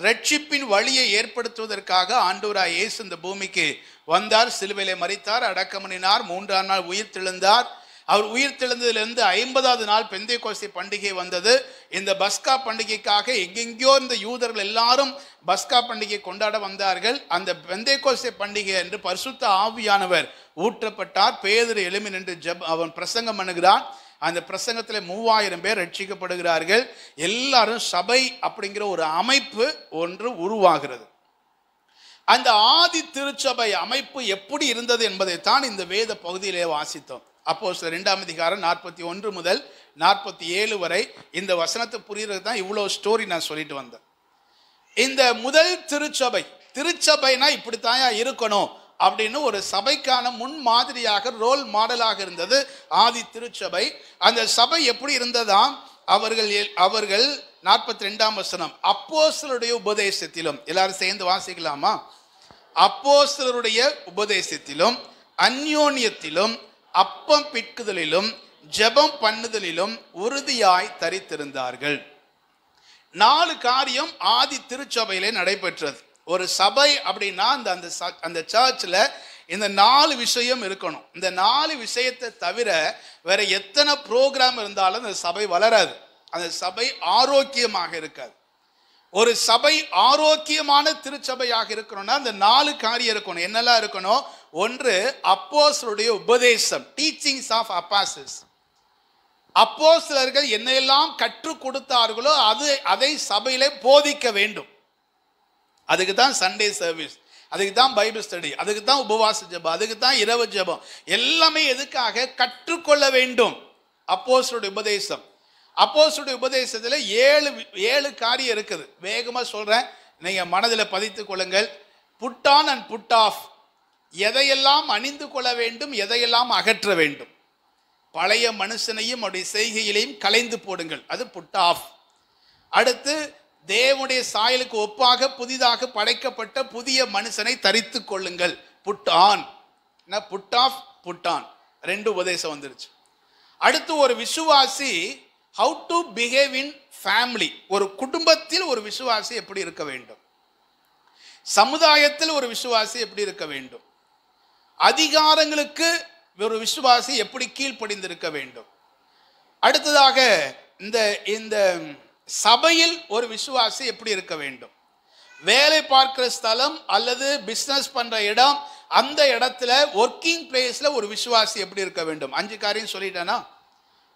ரட்சிப்பின் வழியை ஏற்படுத்துவதற்காக ஆண்டவராகிய இயேசு இந்த பூமிக்கு வந்தார். சிலுவையிலே மரித்தார், அடக்கம் பண்ணினார், 3ஆம் நாள் உயிர் தெழுந்தார். அவர் உயிர் தெழுந்ததிலிருந்து 50வது நாள் பெந்தேகோஸ்தே பண்டிகை வந்தது. இந்த பஸ்கா பண்டிகைக்காக எங்கெங்கோ இந்த யூதர்கள் எல்லாரும் பஸ்கா பண்டிகை கொண்டாட வந்தார்கள். அந்த பெந்தேகோஸ்தே பண்டிகை என்று பரிசுத்த ஆவியானவர் ஊற்றப்பட்டார். பேதுரு எழும்பி நின்று அவன் பிரசங்கம் பண்ணுகிறான். அந்த பிரசங்கத்தில் 3000 பேர் ரட்சிக்கப்படுகிறார்கள். எல்லாரும் சபை அப்படிங்கிற ஒரு அமைப்பு ஒன்று உருவாகிறது. அந்த ஆதி திருச்சபை அமைப்பு எப்படி இருந்தது என்பதைத்தான் இந்த வேத பகுதியிலே வாசித்தோம். அப்போஸ்தலர் 2ஆம் அதிகாரம் 41 முதல் 47 வரை இந்த வசனத்தை புரியுறது தான் இவ்வளோ ஸ்டோரி நான் சொல்லிட்டு வந்தேன். இந்த முதல் திருச்சபைனா இப்படித்தான் இருக்கணும் அப்படின்னு ஒரு சபைக்கான முன் மாதிரியாக ரோல் மாடலாக இருந்தது ஆதி திருச்சபை. அந்த சபை எப்படி இருந்ததாம், அவர்கள் 42ஆம் வசனம், அப்போஸ்தலருடைய உபதேசத்திலும், எல்லாரும் சேர்ந்து வாசிக்கலாமா? அப்போஸ்தலருடைய உபதேசத்திலும், அந்யோன்யத்திலும், அப்பம் பிட்குதலிலும், ஜெபம் பண்ணுதலிலும் உறுதியாய் தரித்திருந்தார்கள். 4 காரியம் ஆதி திருச்சபையிலே நடைபெற்றது. ஒரு சபை அப்படின்னா அந்த சர்ச்சில் இந்த 4 விஷயம் இருக்கணும். இந்த 4 விஷயத்தை தவிர வேற எத்தனை ப்ரோக்ராம் இருந்தாலும் அந்த சபை வளராது, அந்த சபை ஆரோக்கியமாக இருக்காது. ஒரு சபை ஆரோக்கியமான திருச்சபையாக இருக்கணும்னா அந்த 4 காரியம் இருக்கணும். என்னெல்லாம் இருக்கணும்? ஒன்று, அப்போஸ்தலருடைய உபதேசம், டீச்சிங்ஸ் ஆஃப் அப்போஸ்டல்ஸ். அப்போஸ்தலர்கள் என்னெல்லாம் கற்றுக் கொடுத்தார்களோ அதை சபையிலே போதிக்க வேண்டும். அதுக்கு தான் சண்டே சர்வீஸ், அதுக்கு தான் பைபிள் ஸ்டடி, அதுக்கு தான் உபவாச ஜெபம், அதுக்கு தான் இரவு ஜெபம். எல்லாமே எதுக்காக? கற்றுக்கொள்ள வேண்டும். அப்போஸ்தலருடைய உபதேசம். அப்போஸ்தலருடைய உபதேசத்தில் 7 காரியம் இருக்குது. வேகமாக சொல்கிறேன், நீங்கள் மனதில் பதித்துக் கொள்ளுங்கள். Put on and put off. எதையெல்லாம் அணிந்து கொள்ள வேண்டும், எதையெல்லாம் அகற்ற வேண்டும். பழைய மனுஷனையும் அவருடைய செய்கையிலையும் கலைந்து போடுங்கள், அது புட் ஆஃப். அடுத்து, தேவனுடைய சாயலுக்கு ஒப்பாக புதிதாக படைக்கப்பட்ட புதிய மனுஷனை தரித்து கொள்ளுங்கள், put on. Put off, put on, 2 உபதேசம் வந்துருச்சு. அடுத்து, ஒரு விசுவாசி how to behave in family. ஒரு குடும்பத்தில் ஒரு விசுவாசி எப்படி இருக்க வேண்டும், சமுதாயத்தில் ஒரு விசுவாசி எப்படி இருக்க வேண்டும், அதிகாரங்களுக்கு ஒரு விசுவாசி எப்படி கீழ்ப்படிந்திருக்க வேண்டும். அடுத்ததாக இந்த சபையில் ஒரு விசுவாசி எப்படி இருக்க வேண்டும், வேலை பார்க்கிற ஸ்தலம் அல்லது பிஸ்னஸ் பண்ற இடம், அந்த இடத்துல ஒர்க்கிங் பிளேஸ்ல ஒரு விசுவாசி எப்படி இருக்க வேண்டும். 5 காரியம் சொல்லிட்டேனா?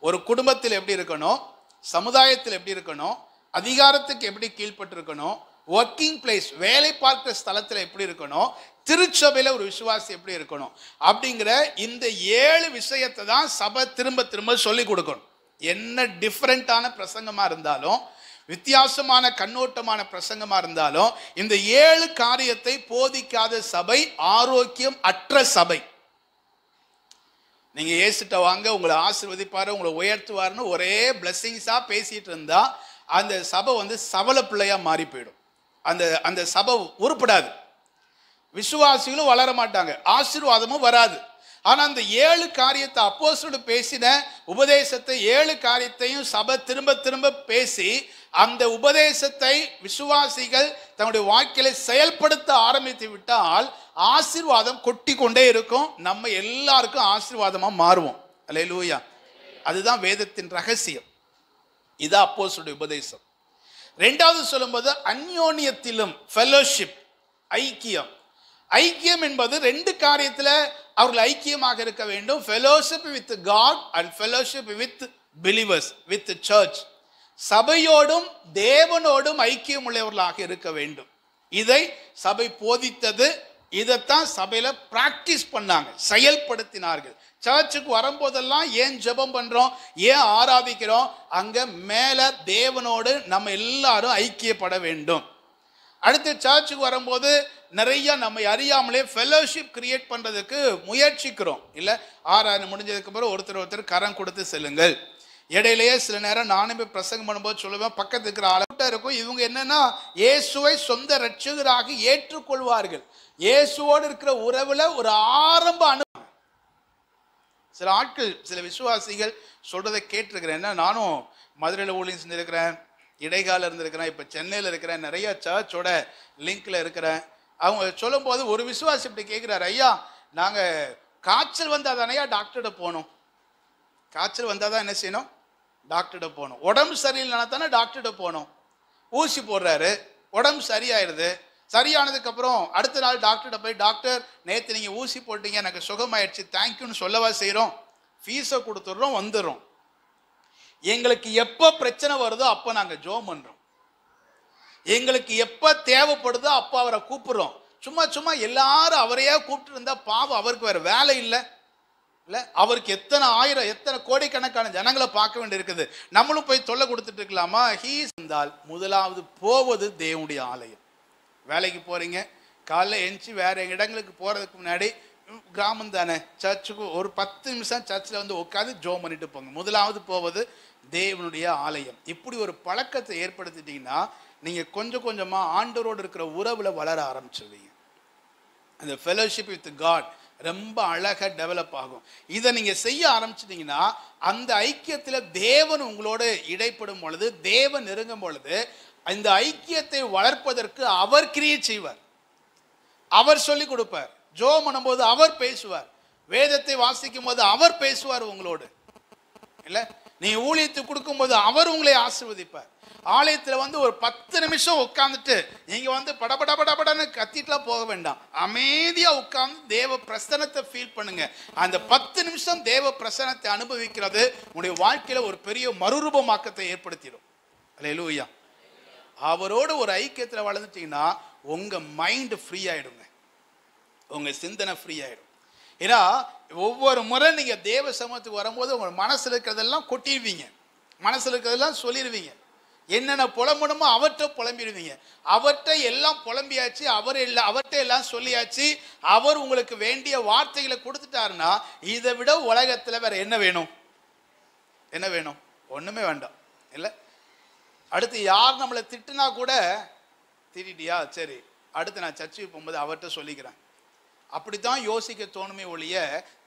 ஒரு குடும்பத்தில் எப்படி இருக்கணும், சமுதாயத்தில் எப்படி இருக்கணும், அதிகாரத்துக்கு எப்படி கீழ்பட்டு இருக்கணும், ஒர்க்கிங் பிளேஸ் வேலை பார்க்கிற ஸ்தலத்தில் எப்படி இருக்கணும், திருச்சபையில் ஒரு விசுவாசி எப்படி இருக்கணும். அப்படிங்கிற இந்த 7 விஷயத்தை தான் சபை திரும்ப திரும்ப சொல்லி கொடுக்கணும். என்ன டிஃப்ரெண்டான பிரசங்கமாக இருந்தாலும், வித்தியாசமான கண்ணோட்டமான பிரசங்கமாக இருந்தாலும், இந்த 7 காரியத்தை போதிக்காத சபை ஆரோக்கியம் அற்ற சபை. நீங்கள் ஏசுட்ட வாங்க, உங்களை ஆசீர்வதிப்பாரு, உங்களை உயர்த்துவாருன்னு ஒரே பிளெஸிங்ஸாக பேசிகிட்டு இருந்தால் அந்த சபை சவல பிள்ளையாக மாறி போயிடும். அந்த சபை உருப்படாது, விசுவாசிகளும் வளர மாட்டாங்க, ஆசீர்வாதமும் வராது. ஆனால் அந்த 7 காரியத்தை அப்போஸ்தலர் பேசின உபதேசத்தை 7 காரியத்தையும் சபை திரும்ப திரும்ப பேசி அந்த உபதேசத்தை விசுவாசிகள் தன்னுடைய வாழ்க்கையில செயல்படுத்த ஆரம்பித்து விட்டால் ஆசீர்வாதம் கொட்டி கொண்டே இருக்கும். நம்ம எல்லாருக்கும் ஆசீர்வாதமா மாறுவோம். அல்லேலூயா. அதுதான் வேதத்தின் ரகசியம். இது அப்போஸ்தலருடைய உபதேசம். 2வது சொல்லும்போது அந்யோன்யத்திலும் ஃபெலோஷிப், ஐக்கியம். ஐக்கியம் என்பது 2 காரியத்தில் அவர்கள் ஐக்கியமாக இருக்க வேண்டும். Fellowship with God and fellowship with believers, with church. சபையோடும் தேவனோடும் ஐக்கியம் உள்ளவர்களாக இருக்க வேண்டும். இதை சபை போதித்தது. இதைத்தான் சபையில பிராக்டிஸ் பண்ணாங்க, செயல்படுத்தினார்கள். சர்ச்சுக்கு வரும்போதெல்லாம் ஏன் ஜெபம் பண்றோம், ஏன் ஆராதிக்கிறோம்? அங்க மேல தேவனோடு நம்ம எல்லாரும் ஐக்கியப்பட வேண்டும். அடுத்து சர்ச்சுக்கு வரும்போது நிறைய நம்ம அறியாமலே ஃபெலோஷிப் கிரியேட் பண்றதுக்கு முயற்சிக்கிறோம். இல்ல, ஆராதனை முடிஞ்சதுக்கு அப்புறம் ஒருத்தர் கரம் கொடுத்து செல்லுங்கள். இடையிலேயே சில நேரம் நானும் போய் பிரசங்கம் பண்ணும்போது சொல்லுவேன், பக்கத்து இருக்கிற ஆளூட்ட இருக்கும். இவங்க என்னன்னா இயேசுவை சொந்த ரட்சகராக ஏற்றுக்கொள்வார்கள். இயேசுவோடு இருக்கிற உறவுல ஒரு ஆரம்ப அனுபவம். சில ஆட்கள், சில விசுவாசிகள் சொல்றதை கேட்டிருக்கிறேன். என்ன, நானும் மதுரையில் ஊழியம் செஞ்சிருக்கிறேன், இடைக்கால இருந்திருக்கிறேன், இப்போ சென்னையில் இருக்கிறேன், நிறைய சர்ச்சோட லிங்க்ல இருக்கிறேன். அவங்க சொல்லும் போது ஒரு விசுவாசி இப்படி கேட்கிறாரு, ஐயா நாங்கள் காய்ச்சல் வந்தால் தானே டாக்டர்கிட்ட போகணும், காய்ச்சல் வந்தால் தான் என்ன செய்யணும், டாக்டர்கிட்ட போகணும். உடம்பு சரியில்லைனா தானே டாக்டர்கிட்ட போகணும். ஊசி போடுறாரு, உடம்பு சரியாயிடுது. சரியானதுக்கப்புறம் அடுத்த நாள் டாக்டர்கிட்ட போய், டாக்டர் நேற்று நீங்கள் ஊசி போட்டீங்க, எனக்கு சுகமாயிடுச்சு, தேங்க்யூன்னு சொல்லவா செய்கிறோம்? ஃபீஸை கொடுத்துட்றோம், வந்துடுறோம். எங்களுக்கு எப்போ பிரச்சனை வருதோ அப்போ நாங்கள் ஜோம் பண்ணுறோம். எங்களுக்கு எப்போ தேவைப்படுதோ அப்போ அவரை கூப்பிடுறோம். சும்மா எல்லாரும் அவரையே கூப்பிட்டு இருந்தால் பாவம், அவருக்கு வேறு வேலை இல்லை. இல்லை, அவருக்கு எத்தனை ஆயிரம் எத்தனை கோடிக்கணக்கான ஜனங்களை பார்க்க வேண்டி இருக்குது. நம்மளும் போய் தொல்லை கொடுத்துட்டு இருக்கலாமா? இருந்தால் முதலாவது போவது தேவனுடைய ஆலயம். வேலைக்கு போகிறீங்க, காலைல எழுந்துச்சி வேறு இடங்களுக்கு போகிறதுக்கு முன்னாடி கிராமம் தானே, சர்ச்சுக்கு ஒரு 10 நிமிஷம் சர்ச்சில் உட்காந்து ஜோம் பண்ணிட்டு போங்க. முதலாவது போவது தேவனுடைய ஆலயம். இப்படி ஒரு பழக்கத்தை ஏற்படுத்திட்டீங்கன்னா நீங்கள் கொஞ்சம் கொஞ்சமாக ஆண்டவரோடு இருக்கிற உறவில் வளர ஆரம்பிச்சிருவீங்க. அந்த ஃபெலோஷிப் வித் காட் ரொம்ப அழகாக டெவலப் ஆகும். இதை நீங்கள் செய்ய ஆரம்பிச்சிட்டிங்கன்னா அந்த ஐக்கியத்தில் தேவன் உங்களோடு இடைப்படும் பொழுது, தேவன் நெருங்கும் பொழுது, இந்த ஐக்கியத்தை வளர்ப்பதற்கு அவர் கிரியேட் செய்வார், அவர் சொல்லிக் கொடுப்பார். ஜோம் பண்ணும்போது அவர் பேசுவார், வேதத்தை வாசிக்கும் போது அவர் பேசுவார் உங்களோடு. இல்லை, நீ ஊழியத்தை கொடுக்கும்போது அவர் உங்களை ஆசீர்வதிப்பார். ஆலயத்தில் வந்து ஒரு 10 நிமிஷம் உட்கார்ந்துட்டு நீங்க வந்து படபடன்னு கத்திட்டுலாம் போக வேண்டாம். அமைதியா உட்கார்ந்து தேவ பிரசன்னத்தை ஃபீல் பண்ணுங்க. அந்த 10 நிமிஷம் தேவ பிரசன்னத்தை அனுபவிக்கிறது உங்களுடைய வாழ்க்கையில ஒரு பெரிய மறுரூபமாக்கத்தை ஏற்படுத்திடும். அல்லேலூயா. அவரோடு ஒரு ஐக்கியத்தில் வளர்ந்துட்டீங்கன்னா உங்க மைண்ட் ஃப்ரீ ஆயிடுங்க, உங்க சிந்தனை ஃப்ரீ ஆயிடும். ஏன்னா ஒவ்வொரு முறை நீங்க தேவ சமூகத்துக்கு வரும்போது உங்க மனசுல இருக்கிறதெல்லாம் கொட்டிடுவீங்க, மனசுல இருக்கிறதெல்லாம் சொல்லிடுவீங்க. என்னென்ன புலம்பணுமோ அவர்கிட்ட புலம்பிடுவீங்க. அவர்கிட்ட எல்லாம் புலம்பியாச்சு, அவர்கிட்ட எல்லாம் சொல்லியாச்சு. அவர் உங்களுக்கு வேண்டிய வார்த்தைகளை கொடுத்துட்டாருன்னா இதை விட உலகத்துல வேற என்ன வேணும்? என்ன வேணும்? ஒண்ணுமே வேண்டாம் இல்லை. அடுத்து யார் நம்மளை திட்டுனா கூட, திட்டியா சரி அடுத்து நான் சர்ச்சுக்கு போகும்போது அவர்கிட்ட சொல்லிக்கிறேன், அப்படித்தான் யோசிக்க தோணுமே ஒழிய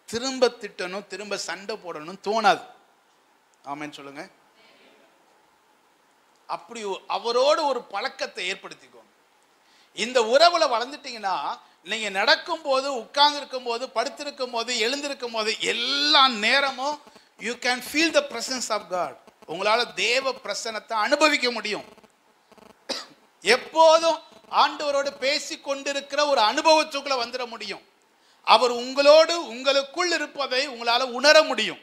திரும்ப திட்டணும் திரும்ப சண்டை போடணும் தோணாது. ஆமென் சொல்லுங்க. அப்படி அவரோடு ஒரு பழக்கத்தை ஏற்படுத்திக்கோங்க. இந்த உறவுல வளர்ந்துட்டீங்கன்னா நீங்க நடக்கும் போது, உட்கார்ந்து இருக்கும் போது, படுத்திருக்கும் போது, எழுந்திருக்கும் போது எல்லா நேரமும் you can feel the presence of God. உங்களால தேவ பிரசன்னத்தை அனுபவிக்க முடியும். எப்போதும் ஆண்டவரோடு பேசி கொண்டிருக்கிற ஒரு அனுபவத்துக்குள்ள வந்துட முடியும். அவர் உங்களோடு உங்களுக்குள் இருப்பதை உங்களால உணர முடியும்.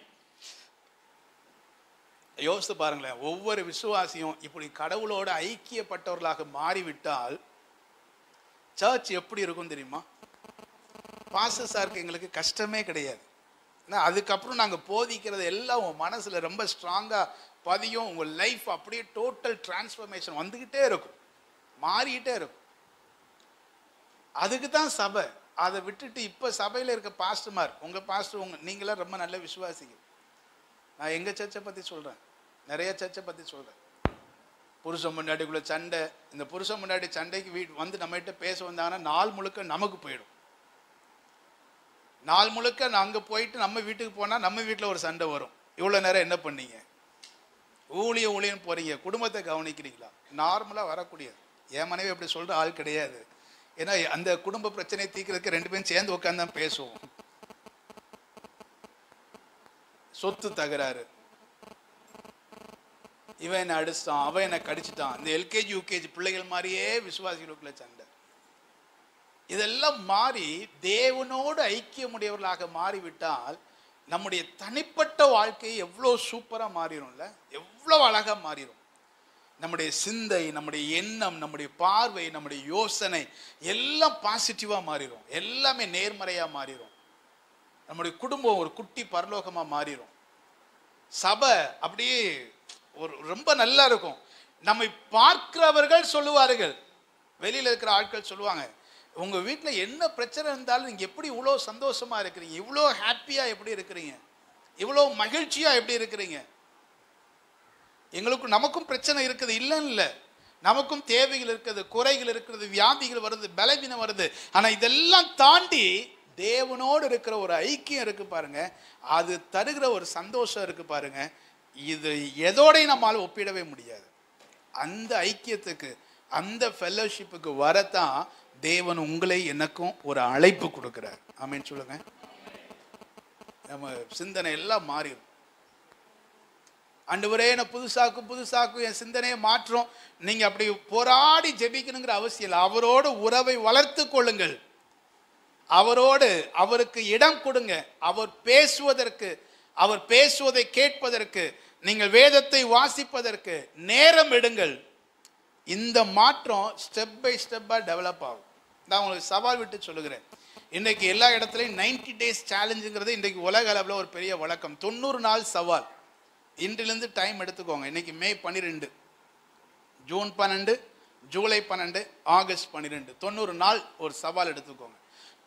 யோசித்து பாருங்களேன், ஒவ்வொரு விசுவாசியும் இப்படி கடவுளோடு ஐக்கியப்பட்டவர்களாக மாறிவிட்டால் சர்ச் எப்படி இருக்கும் தெரியுமா? பாஸ்டர் சாருக்கு எங்களுக்கு கஷ்டமே கிடையாது. ஏன்னா அதுக்கப்புறம் நாங்கள் போதிக்கிறது எல்லாம் உங்கள் மனசில் ரொம்ப ஸ்ட்ராங்காக பதியும். உங்கள் லைஃப் அப்படியே டோட்டல் டிரான்ஸ்ஃபர்மேஷன் வந்துக்கிட்டே இருக்கும், மாறிக்கிட்டே இருக்கும். அதுக்கு தான் சபை. அதை விட்டுட்டு இப்போ சபையில் இருக்க பாஸ்டர்மார், உங்கள் பாஸ்டர் நீங்களாம் ரொம்ப நல்ல விசுவாசிங்க. நான் எங்கள் சர்ச்சை பற்றி சொல்கிறேன், நிறைய சர்ச்சை பற்றி சொல்கிறேன். புருஷன் முன்னாடிக்குள்ளே சண்டை, இந்த புருஷன் முன்னாடி சண்டைக்கு வந்து நம்மகிட்ட பேச வந்தாங்கன்னா நாள் முழுக்க நமக்கு போயிடும். நாள் முழுக்க நாங்கள் போயிட்டு நம்ம வீட்டுக்கு போனால் நம்ம வீட்டில் ஒரு சண்டை வரும். இவ்வளோ நேரம் என்ன பண்ணீங்க? ஊழியம் போகிறீங்க, குடும்பத்தை கவனிக்கிறீங்களா? நார்மலாக வரக்கூடியது. என் மனைவி அப்படி சொல்கிற ஆள் கிடையாது. ஏன்னா அந்த குடும்ப பிரச்சனையை தீர்க்கிறதுக்கு 2 பேரும் சேர்ந்து உட்காந்து தான் பேசுவோம். சொத்து தகராறு, இவன் என்ன அடிச்சிட்டான், அவன் என்ன கடிச்சிட்டான், இந்த எல்கேஜி யூகேஜி பிள்ளைகள் மாதிரியே விசுவாசிகளுக்குள்ள சண்டை. இதெல்லாம் மாறி தேவனோடு ஐக்கியமுடையவர்களாக மாறிவிட்டால் நம்முடைய தனிப்பட்ட வாழ்க்கை எவ்வளோ சூப்பராக மாறிடும்ல, எவ்வளோ அழகாக மாறிடும். நம்முடைய சிந்தை, நம்முடைய எண்ணம், நம்முடைய பார்வை, நம்முடைய யோசனை எல்லாம் பாசிட்டிவாக மாறிடும், எல்லாமே நேர்மறையாக மாறிடும். நம்முடைய குடும்பம் ஒரு குட்டி பரலோகமாக மாறிடும். சபை அப்படியே ஒரு ரொம்ப நல்லா இருக்கும். நம்மை பார்க்கிறவர்கள் சொல்லுவார்கள், வெளியில் இருக்கிற ஆட்கள் சொல்லுவாங்க, உங்கள் வீட்டில் என்ன பிரச்சனை இருந்தாலும் நீங்கள் எப்படி இவ்வளோ சந்தோஷமாக இருக்கிறீங்க, இவ்வளோ ஹாப்பியாக எப்படி இருக்கிறீங்க, இவ்வளோ மகிழ்ச்சியாக எப்படி இருக்கிறீங்க? எங்களுக்கும் நமக்கும் பிரச்சனை இருக்குது, இல்லைன்னு இல்லை. நமக்கும் தேவைகள் இருக்குது, குறைகள் இருக்கிறது, வியாதிகள் வருது, பலவீனம் வருது. ஆனால் இதெல்லாம் தாண்டி தேவனோடு இருக்கிற ஒரு ஐக்கியம் இருக்கு பாருங்க, அது தருகிற ஒரு சந்தோஷம் இருக்கு பாருங்க, இது எதோடையும் நம்மால் ஒப்பிடவே முடியாது. அந்த ஐக்கியத்துக்கு, அந்த ஃபெல்லோஷிப்புக்கு வரத்தான் தேவன் உங்களை எனக்கும் ஒரு அழைப்பு கொடுக்கிறார். ஆமென் சொல்லுங்க. நம்ம சிந்தனை எல்லாம் மாறிடும். ஆண்டவரே என்ன புதுசாக்கும் என் சிந்தனையை மாற்றும். நீங்க அப்படி போராடி ஜெபிக்கணுங்கிற அவசியம் இல்லை. அவரோடு உறவை வளர்த்து கொள்ளுங்கள். அவரோடு அவருக்கு இடம் கொடுங்க. அவர் பேசுவதற்கு, அவர் பேசுவதை கேட்பதற்கு, நீங்கள் வேதத்தை வாசிப்பதற்கு நேரம் எடுங்கள். இந்த மாற்றம் ஸ்டெப் பை ஸ்டெப்பாக டெவலப் ஆகும். நான் உங்களுக்கு சவால் விட்டு சொல்லுகிறேன். இன்றைக்கு எல்லா இடத்துலையும் 90 days சேலஞ்சுங்கிறது இன்றைக்கு உலக அளவில் ஒரு பெரிய வழக்கம். 90 நாள் சவால். இன்றிலிருந்து டைம் எடுத்துக்கோங்க. இன்றைக்கி மே 12, ஜூன் 12, ஜூலை 12, ஆகஸ்ட் 12, 90 நாள் ஒரு சவால் எடுத்துக்கோங்க.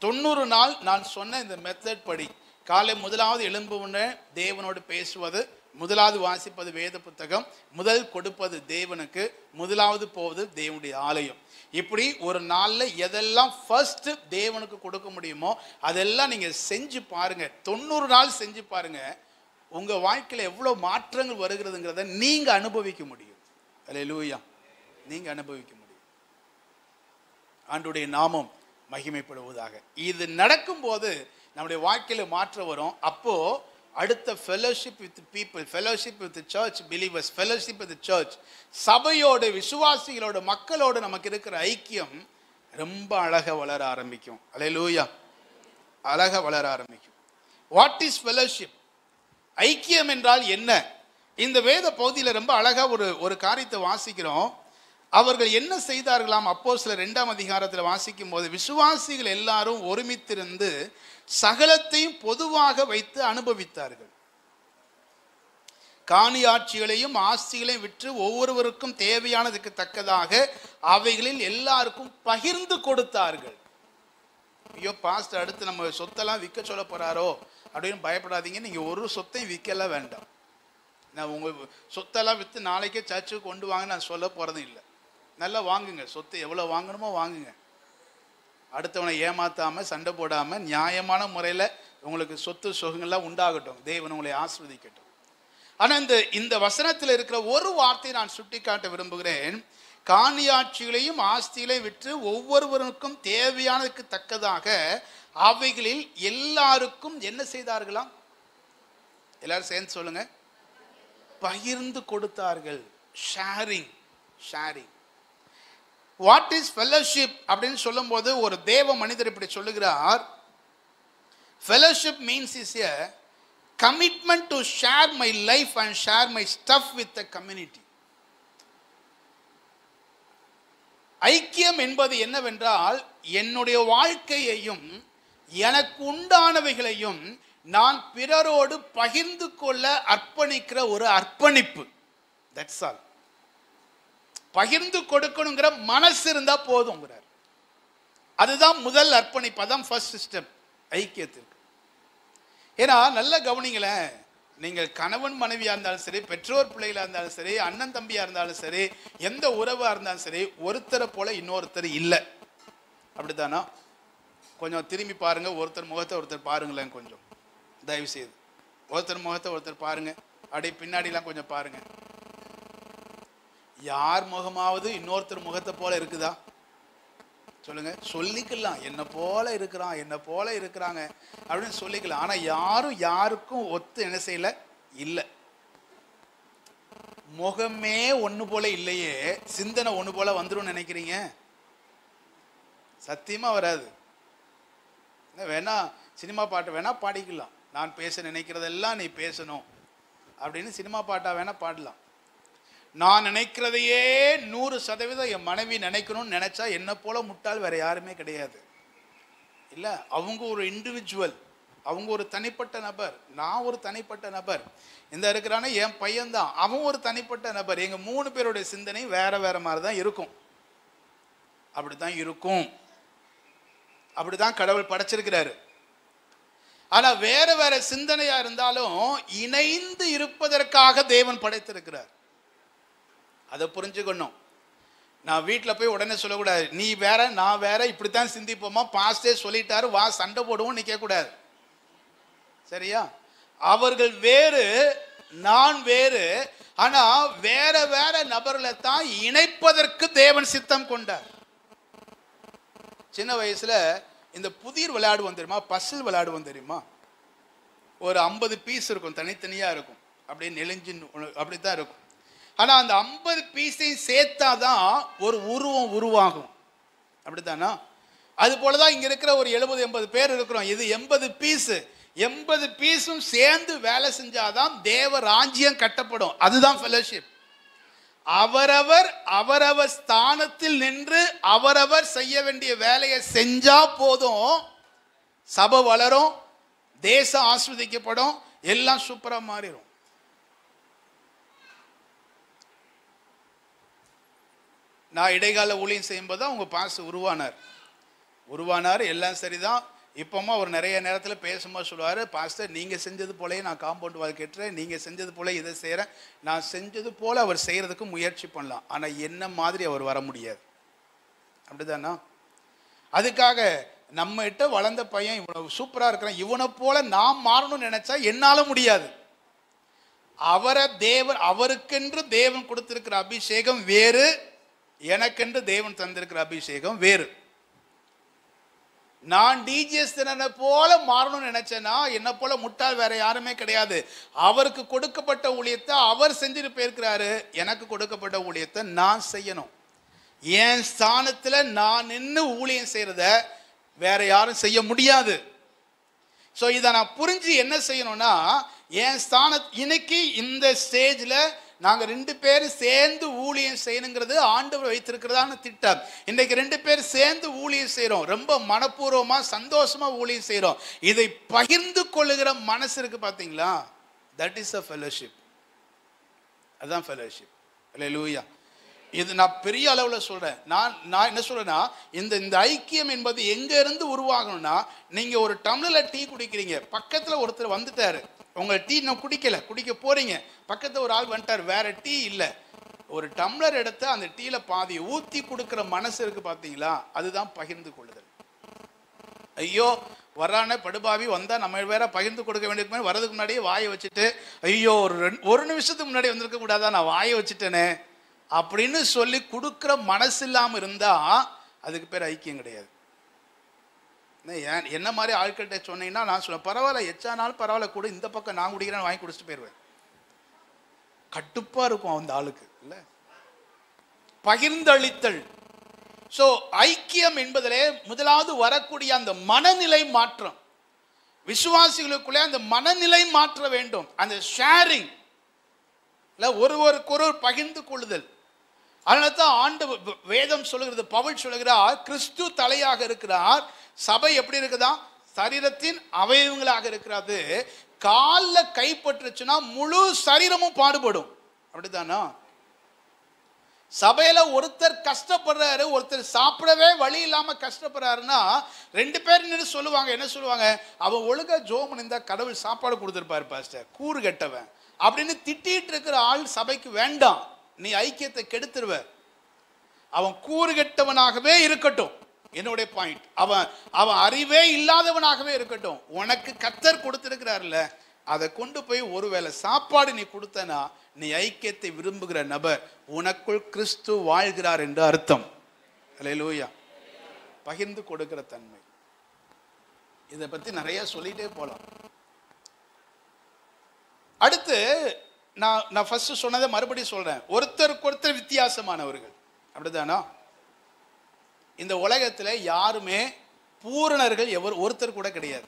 90 நாள் நான் சொன்ன இந்த மெத்தட் படி காலை முதலாவது எழும்புன தேவனோடு பேசுவது, முதலாவது வாசிப்பது வேத புத்தகம், முதல் கொடுப்பது தேவனுக்கு, முதலாவது போவது தேவனுடைய ஆலயம். இப்படி ஒரு நாளில் எதெல்லாம் ஃபர்ஸ்ட் தேவனுக்கு கொடுக்க முடியுமோ அதெல்லாம் நீங்கள் செஞ்சு பாருங்க. 90 நாள் செஞ்சு பாருங்க. உங்கள் வாழ்க்கையில் எவ்வளோ மாற்றங்கள் வருகிறதுங்கிறத நீங்கள் அனுபவிக்க முடியும். அல்லேலூயா, நீங்கள் அனுபவிக்க முடியும். ஆண்டவருடைய நாமம் மகிமைப்படுவதாக. இது நடக்கும்போது நம்முடைய வாழ்க்கையில் மாற்றம் வரும். அப்போ அடுத்த fellowship with people, fellowship with church believers, fellowship with church, சபையோடு விசுவாசிகளோடு மக்களோடு நமக்கு இருக்கிற ஐக்கியம் ரொம்ப அழகாக வளர ஆரம்பிக்கும். அல்லேலூயா, அழகாக வளர ஆரம்பிக்கும். What is fellowship? ஐக்கியம் என்றால் என்ன? இந்த வேத பகுதியில் ரொம்ப அழகாக ஒரு காரியத்தை வாசிக்கிறோம். அவர்கள் என்ன செய்தார்களாம்? அப்போஸ்தலர் 2ஆம் அதிகாரத்தில் வாசிக்கும் போது, விசுவாசிகள் எல்லாரும் ஒருமித்திருந்து சகலத்தையும் பொதுவாக வைத்து அனுபவித்தார்கள். காணியாட்சிகளையும் ஆஸ்திகளையும் விற்று ஒவ்வொருவருக்கும் தேவையானதுக்கு தக்கதாக அவைகளில் எல்லாருக்கும் பகிர்ந்து கொடுத்தார்கள். ஐயோ பாஸ்டர் அடுத்து நம்ம சொத்தெல்லாம் விற்க சொல்ல போறாரோ அப்படின்னு பயப்படாதீங்க. நீங்க ஒரு சொத்தையும் விற்கலாம் வேண்டாம். நான் உங்க சொத்தெல்லாம் விற்று நாளைக்கே சர்ச்சுக்கு கொண்டு வாங்க நான் சொல்ல போறதும் இல்லை. நல்லா வாங்குங்க, சொத்து எவ்வளவு வாங்கணுமோ வாங்குங்க. அடுத்தவனை ஏமாத்தாம சண்டை போடாம நியாயமான முறையில் உங்களுக்கு சொத்து சுகங்கள்லாம் உண்டாகட்டும். தேவன் உங்களை ஆசீர்வதிக்கட்டும். ஆனால் இந்த வசனத்தில் இருக்கிற ஒரு வார்த்தையை நான் சுட்டிக்காட்ட விரும்புகிறேன். காணியாட்சிகளையும் ஆஸ்திகளையும் விற்று ஒவ்வொருவருக்கும் தேவையானதுக்கு தக்கதாக அவைகளில் எல்லாருக்கும் என்ன செய்தார்களாம்? எல்லாரும் சேர்ந்து சொல்லுங்க. பகிர்ந்து கொடுத்தார்கள். Sharing, sharing. What is fellowship அப்படின்னு சொல்லும் போது ஒரு தேவ மனிதர் இப்படி சொல்லுகிறார். Fellowship means is a commitment to share my life and share my stuff with the community. ஐக்கியம் என்பது என்னவென்றால், என்னுடைய வாழ்க்கையையும் எனக்கு உண்டானவைகளையும் நான் பிறரோடு பகிர்ந்து கொள்ள அர்ப்பணிக்கிற ஒரு அர்ப்பணிப்பு. That's all. பகிர்ந்து கொடுக்கணுங்கிற மனசு இருந்தா போதுங்கிறார். அதுதான் முதல் அர்ப்பணிப்பு. அதான் ஃபர்ஸ்ட் ஸ்டெப் ஐக்கியத்திற்கு. ஏன்னா நல்ல கவனிங்களேன், நீங்கள் கணவன் மனைவியாக இருந்தாலும் சரி, பெற்றோர் பிள்ளைகளாக இருந்தாலும் சரி, அண்ணன் தம்பியாக இருந்தாலும் சரி, எந்த உறவாக இருந்தாலும் சரி, ஒருத்தரை போல இன்னொருத்தர் இல்லை. அப்படித்தானா? கொஞ்சம் திரும்பி பாருங்க, ஒருத்தர் முகத்தை ஒருத்தர் பாருங்களேன். கொஞ்சம் தயவு செய்து ஒருத்தர் முகத்தை ஒருத்தர் பாருங்க. அப்படியே பின்னாடிலாம் கொஞ்சம் பாருங்க. யார் முகமாவது இன்னொருத்தர் முகத்தை போல இருக்குதா? சொல்லுங்க. சொல்லிக்கலாம், என்ன போல இருக்கிறான், என்ன போல இருக்கிறாங்க அப்படின்னு சொல்லிக்கலாம். ஆனா யாரும் யாருக்கும் ஒத்து என்ன செய்யல இல்லை. முகமே ஒண்ணு போல இல்லையே, சிந்தனை ஒண்ணு போல வந்துடும் நினைக்கிறீங்க? சத்தியமா வராது. வேணா சினிமா பாட்டு வேணா பாடிக்கலாம். நான் பேச நினைக்கிறதெல்லாம் நீ பேசணும் அப்படின்னு சினிமா பாட்டா வேணா பாடலாம். நான் நினைக்கிறதையே 100% என் மனைவி நினைக்கணும்னு நினைச்சா என்ன போல முட்டாள் வேற யாருமே கிடையாது. இல்லை, அவங்க ஒரு இண்டிவிஜுவல், அவங்க ஒரு தனிப்பட்ட நபர், நான் ஒரு தனிப்பட்ட நபர். இந்த இருக்கிறானே என் பையன்தான், அவன் ஒரு தனிப்பட்ட நபர். எங்க 3 பேருடைய சிந்தனை வேற வேற மாதிரி தான் இருக்கும். அப்படித்தான் இருக்கும். அப்படிதான் கடவுள் படைச்சிருக்கிறாரு. ஆனா வேற வேற சிந்தனையா இருந்தாலும் இணைந்து இருப்பதற்காக தேவன் படைத்திருக்கிறார். அதை புரிஞ்சுக்கணும். நான் வீட்டில் போய் உடனே சொல்லக்கூடாது, நீ வேற நான் வேற இப்படித்தான் சிந்திப்போமா, பாஸ்டே சொல்லிட்டாரு வா சண்டை போடுவோம் நிற்கக்கூடாது. சரியா? அவர்கள் வேறு, நான் வேறு. ஆனா வேற வேற நபர்களை தான் இணைப்பதற்கு தேவன் சித்தம் கொண்டார். சின்ன வயசுல இந்த புதிர் விளையாடுவோம் தெரியுமா, பசில் விளையாடுவோம் தெரியுமா? ஒரு 50 பீஸ் இருக்கும், தனித்தனியா இருக்கும், அப்படியே நெளிஞ்சு அப்படித்தான் இருக்கும். ஆனா அந்த 50 பீஸையும் சேர்த்தாதான் ஒரு உருவம் உருவாகும். அப்படித்தானா? அது போலதான் இங்க இருக்கிற ஒரு 70-80 பேர் இருக்கிறோம். இது 80 பீஸ். 80 பீஸும் சேர்ந்து வேலை செஞ்சாதான் தேவ ராஜ்யம் கட்டப்படும். அதுதான் ஃபெலோஷிப். அவரவர் அவரவர் ஸ்தானத்தில் நின்று அவரவர் செய்ய வேண்டிய வேலையை செஞ்சா போதும். சபை வளரும், தேசம் ஆஸ்வதிக்கப்படும், எல்லாம் சூப்பரா மாறிடும். நான் இடைக்கால ஊழியம் செய்யும்போது தான் உங்க பாஸ் உருவானார். எல்லாம் சரிதான். இப்போமா அவர் நிறைய நேரத்தில் பேசும்போது சொல்லுவார், பாஸ்டர் நீங்கள் செஞ்சது போலயே நான் காம்பவுண்ட் வால் கட்டுறேன், நீங்கள் செஞ்சது போல இதை செய்கிறேன். நான் செஞ்சது போல் அவர் செய்கிறதுக்கு முயற்சி பண்ணலாம், ஆனால் என்ன மாதிரி அவர் வர முடியாது. அப்படிதானா? அதுக்காக நம்மகிட்ட வளர்ந்த பையன் இவ்வளவு சூப்பராக இருக்கிறான், இவனை போல நாம் மாறணும்னு நினைச்சா என்னால முடியாது. அவருக்கென்று தேவன் கொடுத்திருக்கிற அபிஷேகம் வேறு, எனக்கென்று தேவன் தந்திருக்கிற அபிஷேகம் வேறு. நான் டிஜிஎஸ் தினனை போல மாறணும்னு நினைச்சேன்னா என்ன போல முட்டாள் வேற யாருமே கிடையாது. அவருக்கு கொடுக்கப்பட்ட ஊழியத்தை அவர் செஞ்சுட்டு போயிருக்கிறாரு. எனக்கு கொடுக்கப்பட்ட ஊழியத்தை நான் செய்யணும். என் ஸ்தானத்துல நான் நின்று ஊழியம் செய்யறத வேற யாரும் செய்ய முடியாது. ஸோ இதை நான் புரிஞ்சு என்ன செய்யணும்னா, என் இன்னைக்கு இந்த ஸ்டேஜில் நாங்கள் 2 பேர் சேர்ந்து ஊழியம் செய்யணுங்கிறது ஆண்டவர் வைத்திருக்கிறதான திட்டம். இன்றைக்கு 2 பேர் சேர்ந்து ஊழியம் செய்கிறோம். ரொம்ப மனப்பூர்வமாக சந்தோஷமாக ஊழியம் செய்கிறோம். இதை பகிர்ந்து கொள்ளுகிற மனசு இருக்கு பார்த்தீங்களா, தட் இஸ் அ ஃபெலோஷிப். அதுதான் ஃபெலோஷிப். அல்லேலூயா. இது நான் பெரிய அளவில் சொல்கிறேன். நான் என்ன சொல்கிறேன்னா, இந்த ஐக்கியம் என்பது எங்கேருந்து உருவாகணும்னா, நீங்கள் ஒரு டம்ளரில் டீ குடிக்கிறீங்க, பக்கத்தில் ஒருத்தர் வந்துட்டார், உங்கள் டீ நான் குடிக்க போகிறீங்க, பக்கத்தில் ஒரு ஆள் வந்துட்டார், வேறு டீ இல்லை, ஒரு டம்ளர் எடுத்து அந்த டீயில் பாதி ஊற்றி கொடுக்குற மனசு இருக்குது பார்த்தீங்களா, அதுதான் பகிர்ந்து கொள்ளுதல். ஐயோ வர்றானே படுபாவி வந்தால் நம்ம வேற பகிர்ந்து கொடுக்க வேண்டிய வர்றதுக்கு முன்னாடியே வாயை வச்சுட்டு, ஐயோ ஒரு நிமிஷத்துக்கு முன்னாடி வந்திருக்க கூடாதா, நான் வாயை வச்சுட்டேனே அப்படின்னு சொல்லி கொடுக்குற மனசு இல்லாமல் இருந்தால் அதுக்கு பேர் ஐக்கியம் கிடையாது. என்ன மாதிரி ஆட்கள்கிட்ட சொன்னீங்கன்னா நான் சொல்லுவேன், பரவாயில்ல எச்சானாலும் பரவாயில்ல கூட, இந்த பக்கம் நான் குடிக்கிறேன் வாங்கி குடிச்சிட்டு போயிடுவேன். கட்டுப்பாக இருக்கும் அந்த ஆளுக்கு இல்லை. பகிர்ந்தளித்தல். ஸோ ஐக்கியம் என்பதிலே முதலாவது வரக்கூடிய அந்த மனநிலை மாற்றம், விசுவாசிகளுக்குள்ளே அந்த மனநிலை மாற்ற வேண்டும். அந்த ஷேரிங், ஒருவருக்கொரு பகிர்ந்து கொள்ளுதல். அதனால தான் ஆண்டு வேதம் சொல்லுகிறது, பவுல் சொல்லுகிறார், கிறிஸ்து தலையாக இருக்கிறார், சபை எப்படி இருக்குதா, சரீரத்தின் அவயவங்களாக இருக்கிறது. காலில் கைப்பற்றுச்சுன்னா முழு சரீரமும் பாடுபடும். அப்படித்தானா? சபையில ஒருத்தர் கஷ்டப்படுறாரு, ஒருத்தர் சாப்பிடவே வழி இல்லாம கஷ்டப்படுறாருன்னா 2 பேர் நின்று சொல்லுவாங்க, என்ன சொல்லுவாங்க, அவன் ஒழுங்கா ஜோமன் இந்த கடவுள் சாப்பாடு கொடுத்துருப்பாரு பாஸ்டர், கூறு கட்டவன் அப்படின்னு திட்டிட்டு இருக்கிற ஆள் சபைக்கு வேண்டாம். நீ ஐக்கியத்தை கெடுத்துருவ. அவன் கூறு கெட்டவனாகவே இருக்கட்டும். என்னுடைய பாயிண்ட், அவன் அறிவே இல்லாதவனாகவே இருக்கட்டும். உனக்கு கர்த்தர் கொடுத்திருக்கிறார்ல, அதை கொண்டு போய் ஒருவேளை சாப்பாடு நீ கொடுத்தனா நீ ஐக்கியத்தை விரும்புகிற நபர், உனக்குள் கிறிஸ்து வாழ்கிறார் என்று அர்த்தம். அல்லேலூயா. பகிர்ந்து கொடுக்கிற தன்மை, இதை பத்தி நிறைய சொல்லிட்டே போலாம். அடுத்து நான் ஃபர்ஸ்ட் சொன்னதை மறுபடியும் சொல்றேன், ஒருத்தருக்கு ஒருத்தர் வித்தியாசமானவர்கள். அப்படிதானா? இந்த உலகத்துல யாருமே பூரணர்கள் ஒருத்தர் கூட கிடையாது.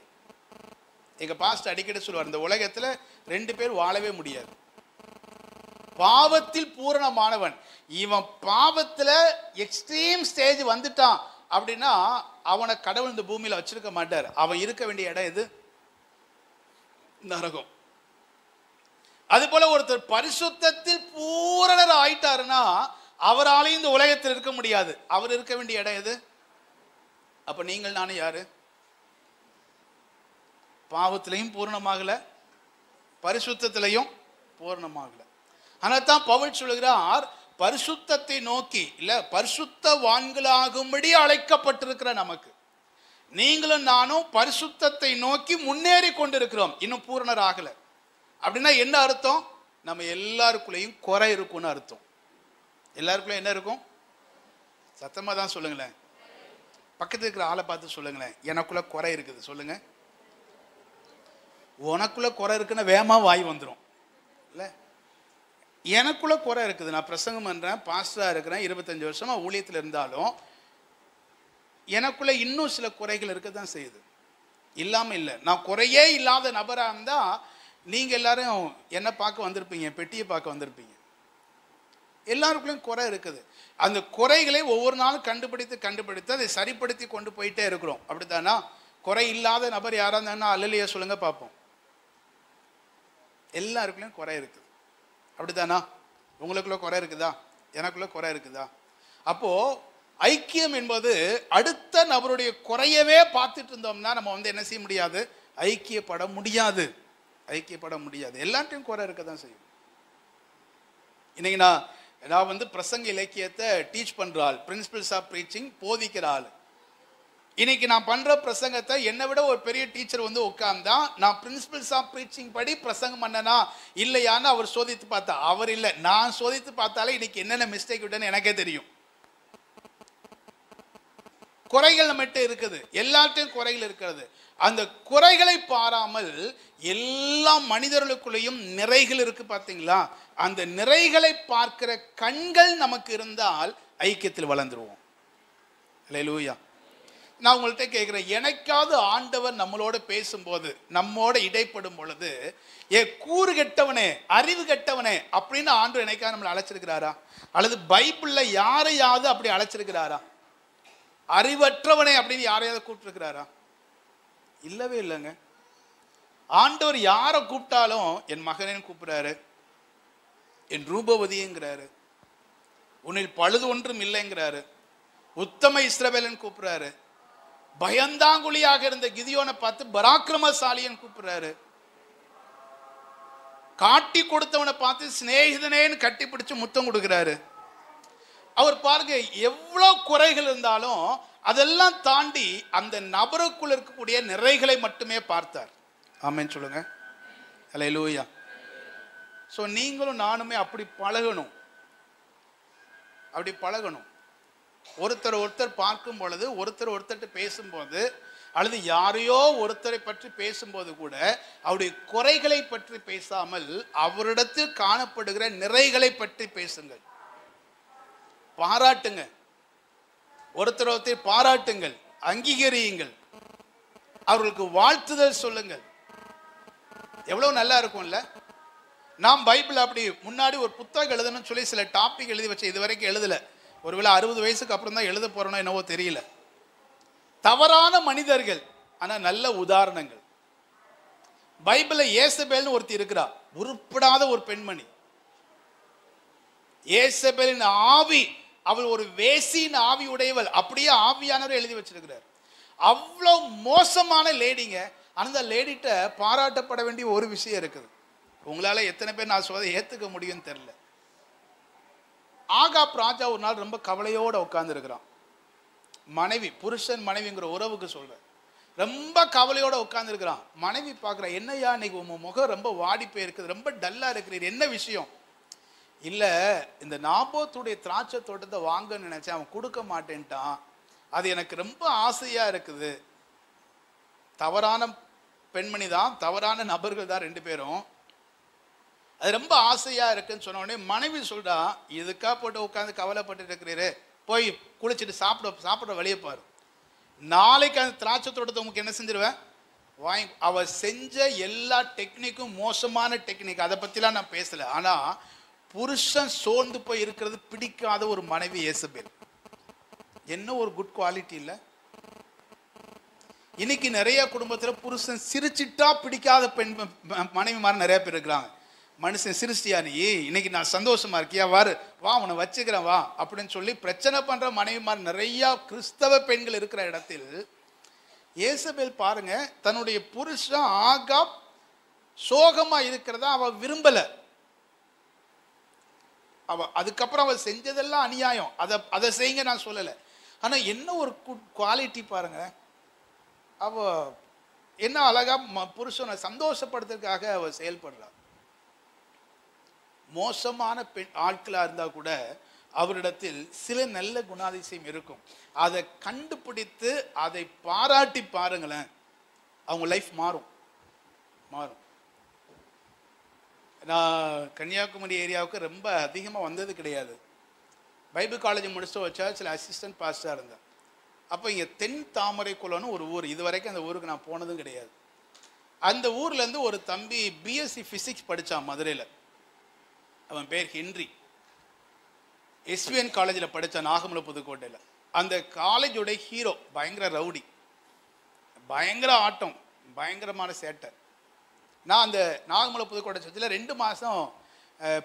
எங்க பாஸ்டர் அடிக்கடி சொல்லுவார், இந்த உலகத்துல 2 பேர் வாழவே முடியாது. பாவத்தில் பூரணமானவன், இவன் பாவத்துல எக்ஸ்ட்ரீம் ஸ்டேஜ் வந்துட்டான் அப்படின்னா அவனை கடவுள் இந்த பூமியில வச்சிருக்க மாட்டார். அவன் இருக்க வேண்டிய இடம் எது? நரகம். அது போல ஒருத்தர் பரிசுத்தத்தில் பூரணர் ஆயிட்டாருன்னா அவராலையும் இந்த உலகத்தில் இருக்க முடியாது. அவர் இருக்க வேண்டிய இடம் எது? அப்ப நீங்கள் நானும் யாரு? பாவத்திலையும் பூரணமாகல, பரிசுத்தத்திலையும் பூரணமாகல. ஆனால் தான் பவுல் சொல்லுகிறார், பரிசுத்தத்தை நோக்கி இல்ல பரிசுத்தவான்களாகும்படி அழைக்கப்பட்டிருக்கிற நமக்கு, நீங்களும் நானும் பரிசுத்தத்தை நோக்கி முன்னேறி கொண்டிருக்கிறோம், இன்னும் பூரணர் ஆகல. அப்படின்னா என்ன அர்த்தம்? நம்ம எல்லாருக்குள்ளேயும் குறை இருக்கும்னு அர்த்தம். எல்லாருக்குள்ளேயும் என்ன இருக்கும்? சத்தமா தான் சொல்லுங்களேன். பக்கத்தில் இருக்கிற ஆளை பார்த்து சொல்லுங்களேன், எனக்குள்ள குறை இருக்குது சொல்லுங்க. உனக்குள்ள குறை இருக்குன்னா வேகமா வாய் வந்துடும் இல்லை. எனக்குள்ள குறை இருக்குது, நான் பிரசங்கம் பண்றேன், பாஸ்டரா இருக்கிறேன், 25 வருஷமா ஊழியத்தில் இருந்தாலும் எனக்குள்ள இன்னும் சில குறைகள் இருக்க தான் செய்யுது. இல்லாம இல்லை. நான் குறையே இல்லாத நபராக இருந்தா நீங்க எல்லாரும் என்ன பார்க்க வந்திருப்பீங்க, பெட்டியை பார்க்க வந்திருப்பீங்க. எல்லாருக்குள்ளேயும் குறை இருக்குது. அந்த குறைகளை ஒவ்வொரு நாளும் கண்டுபிடித்து அதை சரிப்படுத்தி கொண்டு போயிட்டே இருக்கிறோம். அப்படித்தானா? குறை இல்லாத நபர் யாரா இருந்தாங்கன்னா அல்லேலூயா சொல்லுங்க பார்ப்போம். எல்லாருக்குள்ளேயும் குறை இருக்குது. அப்படித்தானா? உங்களுக்குள்ள குறை இருக்குதா? எனக்குள்ள குறை இருக்குதா? அப்போ ஐக்கியம் என்பது அடுத்த நபருடைய குறையவே பார்த்துட்டு இருந்தோம்னா நம்ம என்ன செய்ய முடியாது? ஐக்கியப்பட முடியாது. எல்லாத்தையும் குறை இருக்க தான் செய்யும். இன்னைக்கு நான் பிரசங்க இலக்கியத்தை டீச் பண்றாள், பிரின்சிபல்ஸ் ஆஃப் ப்ரீச்சிங் போதிக்கிற ஆள். இன்னைக்கு நான் பண்ற பிரசங்கத்தை என்னை விட ஒரு பெரிய டீச்சர் உட்கார்ந்தா நான் பிரின்சிபல்ஸ் ஆஃப் ப்ரீச்சிங் படி பிரசங்கம் பண்ணனா இல்லையான்னு அவர் சோதித்து பார்த்தா, அவர் இல்லை, நான் சோதித்து பார்த்தாலே இன்னைக்கு என்னென்ன மிஸ்டேக் விட்டேன்னு எனக்கே தெரியும். குறைகள் நம்மகிட்ட இருக்குது, எல்லாத்தையும் குறைகள் இருக்கிறது. அந்த குறைகளை பாராமல் எல்லா மனிதர்களுக்குள்ளேயும் நிறைகள் இருக்கு பார்த்தீங்களா? அந்த நிறைகளை பார்க்கிற கண்கள் நமக்கு இருந்தால் ஐக்கியத்தில் வளர்ந்துருவோம். அல்லேலூயா. நான் உங்கள்கிட்ட கேட்குறேன், எனக்காவது ஆண்டவர் நம்மளோட பேசும்போது, நம்மோட இடைப்படும் பொழுது, கூறு கெட்டவனே, அறிவு கெட்டவனே அப்படின்னு ஆண்டவர் என்னைக்காவது நம்மளை அழைச்சிருக்கிறாரா? அல்லது பைபிள்ல யாரையாவது அப்படி அழைச்சிருக்கிறாரா? அறிவற்றவனே அப்படின்னு யாரையாவது கூப்பிட்டுருக்கிறாரா? இல்லவே இல்லைங்க. ஆண்டவர் யாரை கூப்பிட்டாலும் என் மகனேன்னு கூப்பிடுறாரு, என் ரூபவதிங்கிறாரு, உன்னில் பழுது ஒன்றும் இல்லைங்கிறாரு, உத்தம இஸ்ரவேலன் கூப்பிடுறாரு, பயந்தாங்குழியாக இருந்த கிதியோனை பார்த்து பராக்கிரமசாலியன் கூப்பிடுறாரு, காட்டி கொடுத்தவனை பார்த்து சிநேகிதனேன்னு கட்டி பிடிச்சு முத்தம் கொடுக்கிறாரு. அவர் பாருங்க, எவ்வளவு குறைகள் இருந்தாலும் அதெல்லாம் தாண்டி அந்த நபருக்குள் இருக்கக்கூடிய நிறைகளை மட்டுமே பார்த்தார். ஆமென் சொல்லுங்க. அல்லேலூயா. ஸோ நீங்களும் நானுமே அப்படி பழகணும், அப்படி பழகணும். ஒருத்தர் பார்க்கும் பொழுது, ஒருத்தர்கிட்ட பேசும்போது, அல்லது யாரையோ ஒருத்தரை பற்றி பேசும்போது கூட அவருடைய குறைகளை பற்றி பேசாமல் அவரிடத்தில் காணப்படுகிற நிறைகளை பற்றி பேசுங்கள். பாராட்டுங்க, ஒருத்தர் பாராட்டுங்கள், அங்கீகரியுங்கள், அவர்களுக்கு வாழ்த்துதல் சொல்லுங்கள். எவ்வளவு நல்லா இருக்கும்ல. நாம் பைபிள் அப்படி முன்னாடி ஒரு புத்தகம் எழுதணும்னு சொல்லி சில டாபிக் எழுதி வச்சு இது வரைக்கும் எழுதல. ஒருவேளை 60 வயசுக்கு அப்புறம் தான் எழுத போறோம்னா என்னவோ தெரியல. தவறான மனிதர்கள், ஆனா நல்ல உதாரணங்கள். பைபிள்ல ஏசபேல்னு ஒருத்தி இருக்கிறா, உருப்படாத ஒரு பெண்மணி. ஏசபேலின் ஆவி, அவள் ஒரு வேசியின் ஆவி உடையவள், அப்படியே ஆவியானவர் எழுதி வச்சிருக்கிறார். அவ்வளோ மோசமான லேடிங்க. அந்த லேடிட்ட பாராட்டப்பட வேண்டிய ஒரு விஷயம் இருக்குது. உங்களால எத்தனை பேர் நான் சொல்றதை ஏத்துக்க முடியும்னு தெரியல. ஆகாப் ராஜா ஒரு நாள் ரொம்ப கவலையோட உட்கார்ந்து இருக்கிறான். மனைவி, புருஷன் மனைவிங்கிற உறவுக்கு சொல்ற, ரொம்ப கவலையோட உட்கார்ந்து இருக்கிறான். மனைவி பார்க்குற, என்னையா இன்னைக்கு உங்க முகம் ரொம்ப வாடி போயிருக்குது, ரொம்ப டல்லா இருக்கிறீர், என்ன விஷயம்? இல்ல, இந்த நாபோத்துடைய திராட்சை தோட்டத்தை வாங்க நினைச்சேன், அவன் கொடுக்க மாட்டேன்ட்டான், அது எனக்கு ரொம்ப ஆசையா இருக்குது. தவறான பெண்மணி தான், தவறான நபர்கள் தான் ரெண்டு பேரும். அது ரொம்ப ஆசையா இருக்குன்னு சொன்ன உடனே மனைவி சொல்றா, இதுக்கா போட்டு உட்காந்து கவலைப்பட்டு இருக்கிறீரு, போய் குளிச்சுட்டு சாப்பிட வெளியே பாரு, நாளைக்கு அந்த திராட்சை தோட்டத்தை உங்களுக்கு என்ன செஞ்சிருவேன் வாங்கி. அவ செஞ்ச எல்லா டெக்னிக்கும் மோசமான டெக்னிக், அதை பத்திலாம் நான் பேசல. ஆனா புருஷன் சோர்ந்து போய் இருக்கிறது பிடிக்காத ஒரு மனைவி ஏசபேல். என்ன ஒரு குட் குவாலிட்டி இல்ல. இன்னைக்கு நிறைய குடும்பத்துல புருஷன் சிரிச்சிட்டா பிடிக்காத பெண் மனைவி மாதிரி நிறைய பேர் இருக்கிறாங்க. மனுஷன் சிரிச்சியா, நீ இன்னைக்கு நான் சந்தோஷமா இருக்கியா, வா உன்னை வச்சுக்கிறேன் வா அப்படின்னு சொல்லி பிரச்சனை பண்ற மனைவி மாதிரி நிறைய கிறிஸ்தவ பெண்கள் இருக்கிற இடத்தில் ஏசபேல் பாருங்க, தன்னுடைய புருஷன் ஆகாப் சோகமா இருக்கிறதா அவ விரும்பல. அதுக்கப்புறம் அவ செஞ்சதெல்லாம் அநியாயம், அதை செய்யுங்க நான் சொல்லல. ஆனா என்ன ஒரு குவாலிட்டி பாருங்க, அவ என்ன அழகா புருஷனை சந்தோஷப்படுத்துறதுக்காக அவ செயல்படுறா. மோசமான பெண் ஆட்களா இருந்தா கூட அவரிடத்தில் சில நல்ல குணாதிசயம் இருக்கும். அதை கண்டுபிடித்து அதை பாராட்டி பாருங்களேன், அவங்க லைஃப் மாறும். நான் கன்னியாகுமரி ஏரியாவுக்கு ரொம்ப அதிகமாக வந்தது கிடையாது. பைபிள் காலேஜ் முடிச்சுட்டு ஒரு சர்ச்சில் அசிஸ்டன்ட் பாஸ்டராக இருந்தேன். அப்போ இங்கே தென் தாமரை குளம்னு ஒரு ஊர், இது வரைக்கும் அந்த ஊருக்கு நான் போனதும் கிடையாது. அந்த ஊர்லேருந்து ஒரு தம்பி பிஎஸ்சி ஃபிசிக்ஸ் படித்தான் மதுரையில். அவன் பேர் ஹென்றி. எஸ்விஎன் காலேஜில் படித்தான், நாகமலை புதுக்கோட்டையில். அந்த காலேஜோட ஹீரோ பயங்கர ரவுடி, பயங்கர ஆட்டம், பயங்கரமான சேட்டை. நான் அந்த நாகமலை புதுக்கோட்டை சர்ச்சில் 2 மாதம்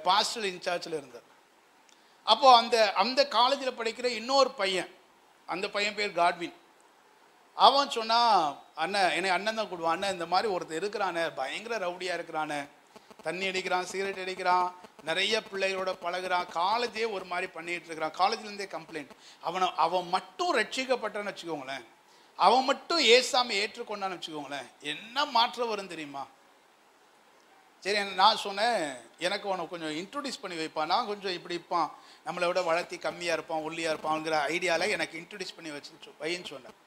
பாஸ்டர் இன்சார்ஜில் இருந்தேன். அப்போது அந்த காலேஜில் படிக்கிற இன்னொரு பையன், அந்த பையன் பேர் காட்வின். அவன் சொன்னான், அண்ணன் என்னை அண்ணன் தான் கூடுவான், அண்ணன் இந்த மாதிரி ஒருத்தர் இருக்கிறானே, பயங்கர ரவுடியாக இருக்கிறானே, தண்ணி அடிக்கிறான், சிகரெட் அடிக்கிறான், நிறைய பிள்ளைகளோட பழகுறான், காலேஜே ஒரு மாதிரி பண்ணிட்டு இருக்கிறான், காலேஜ்லேருந்தே கம்ப்ளைண்ட். அவன் மட்டும் ரட்சிக்கப்பட்டான்னு வச்சுக்கோங்களேன், அவன் மட்டும் ஏசாமி ஏற்றுக்கொண்டான்னு வச்சுக்கோங்களேன், என்ன மாற்றம் வரும் தெரியுமா? சரி நான் சொன்னேன், எனக்கு உனக்கு கொஞ்சம் இன்ட்ரடியூஸ் பண்ணி வைப்பான், நான் கொஞ்சம் இப்படி இருப்பான், நம்மளை விட வளர்த்தி கம்மியாக இருப்பான், ஒல்லியாக இருப்பாங்கிற ஐடியாவில் எனக்கு இன்ட்ரடியூஸ் பண்ணி வைன்னு சொன்னேன்.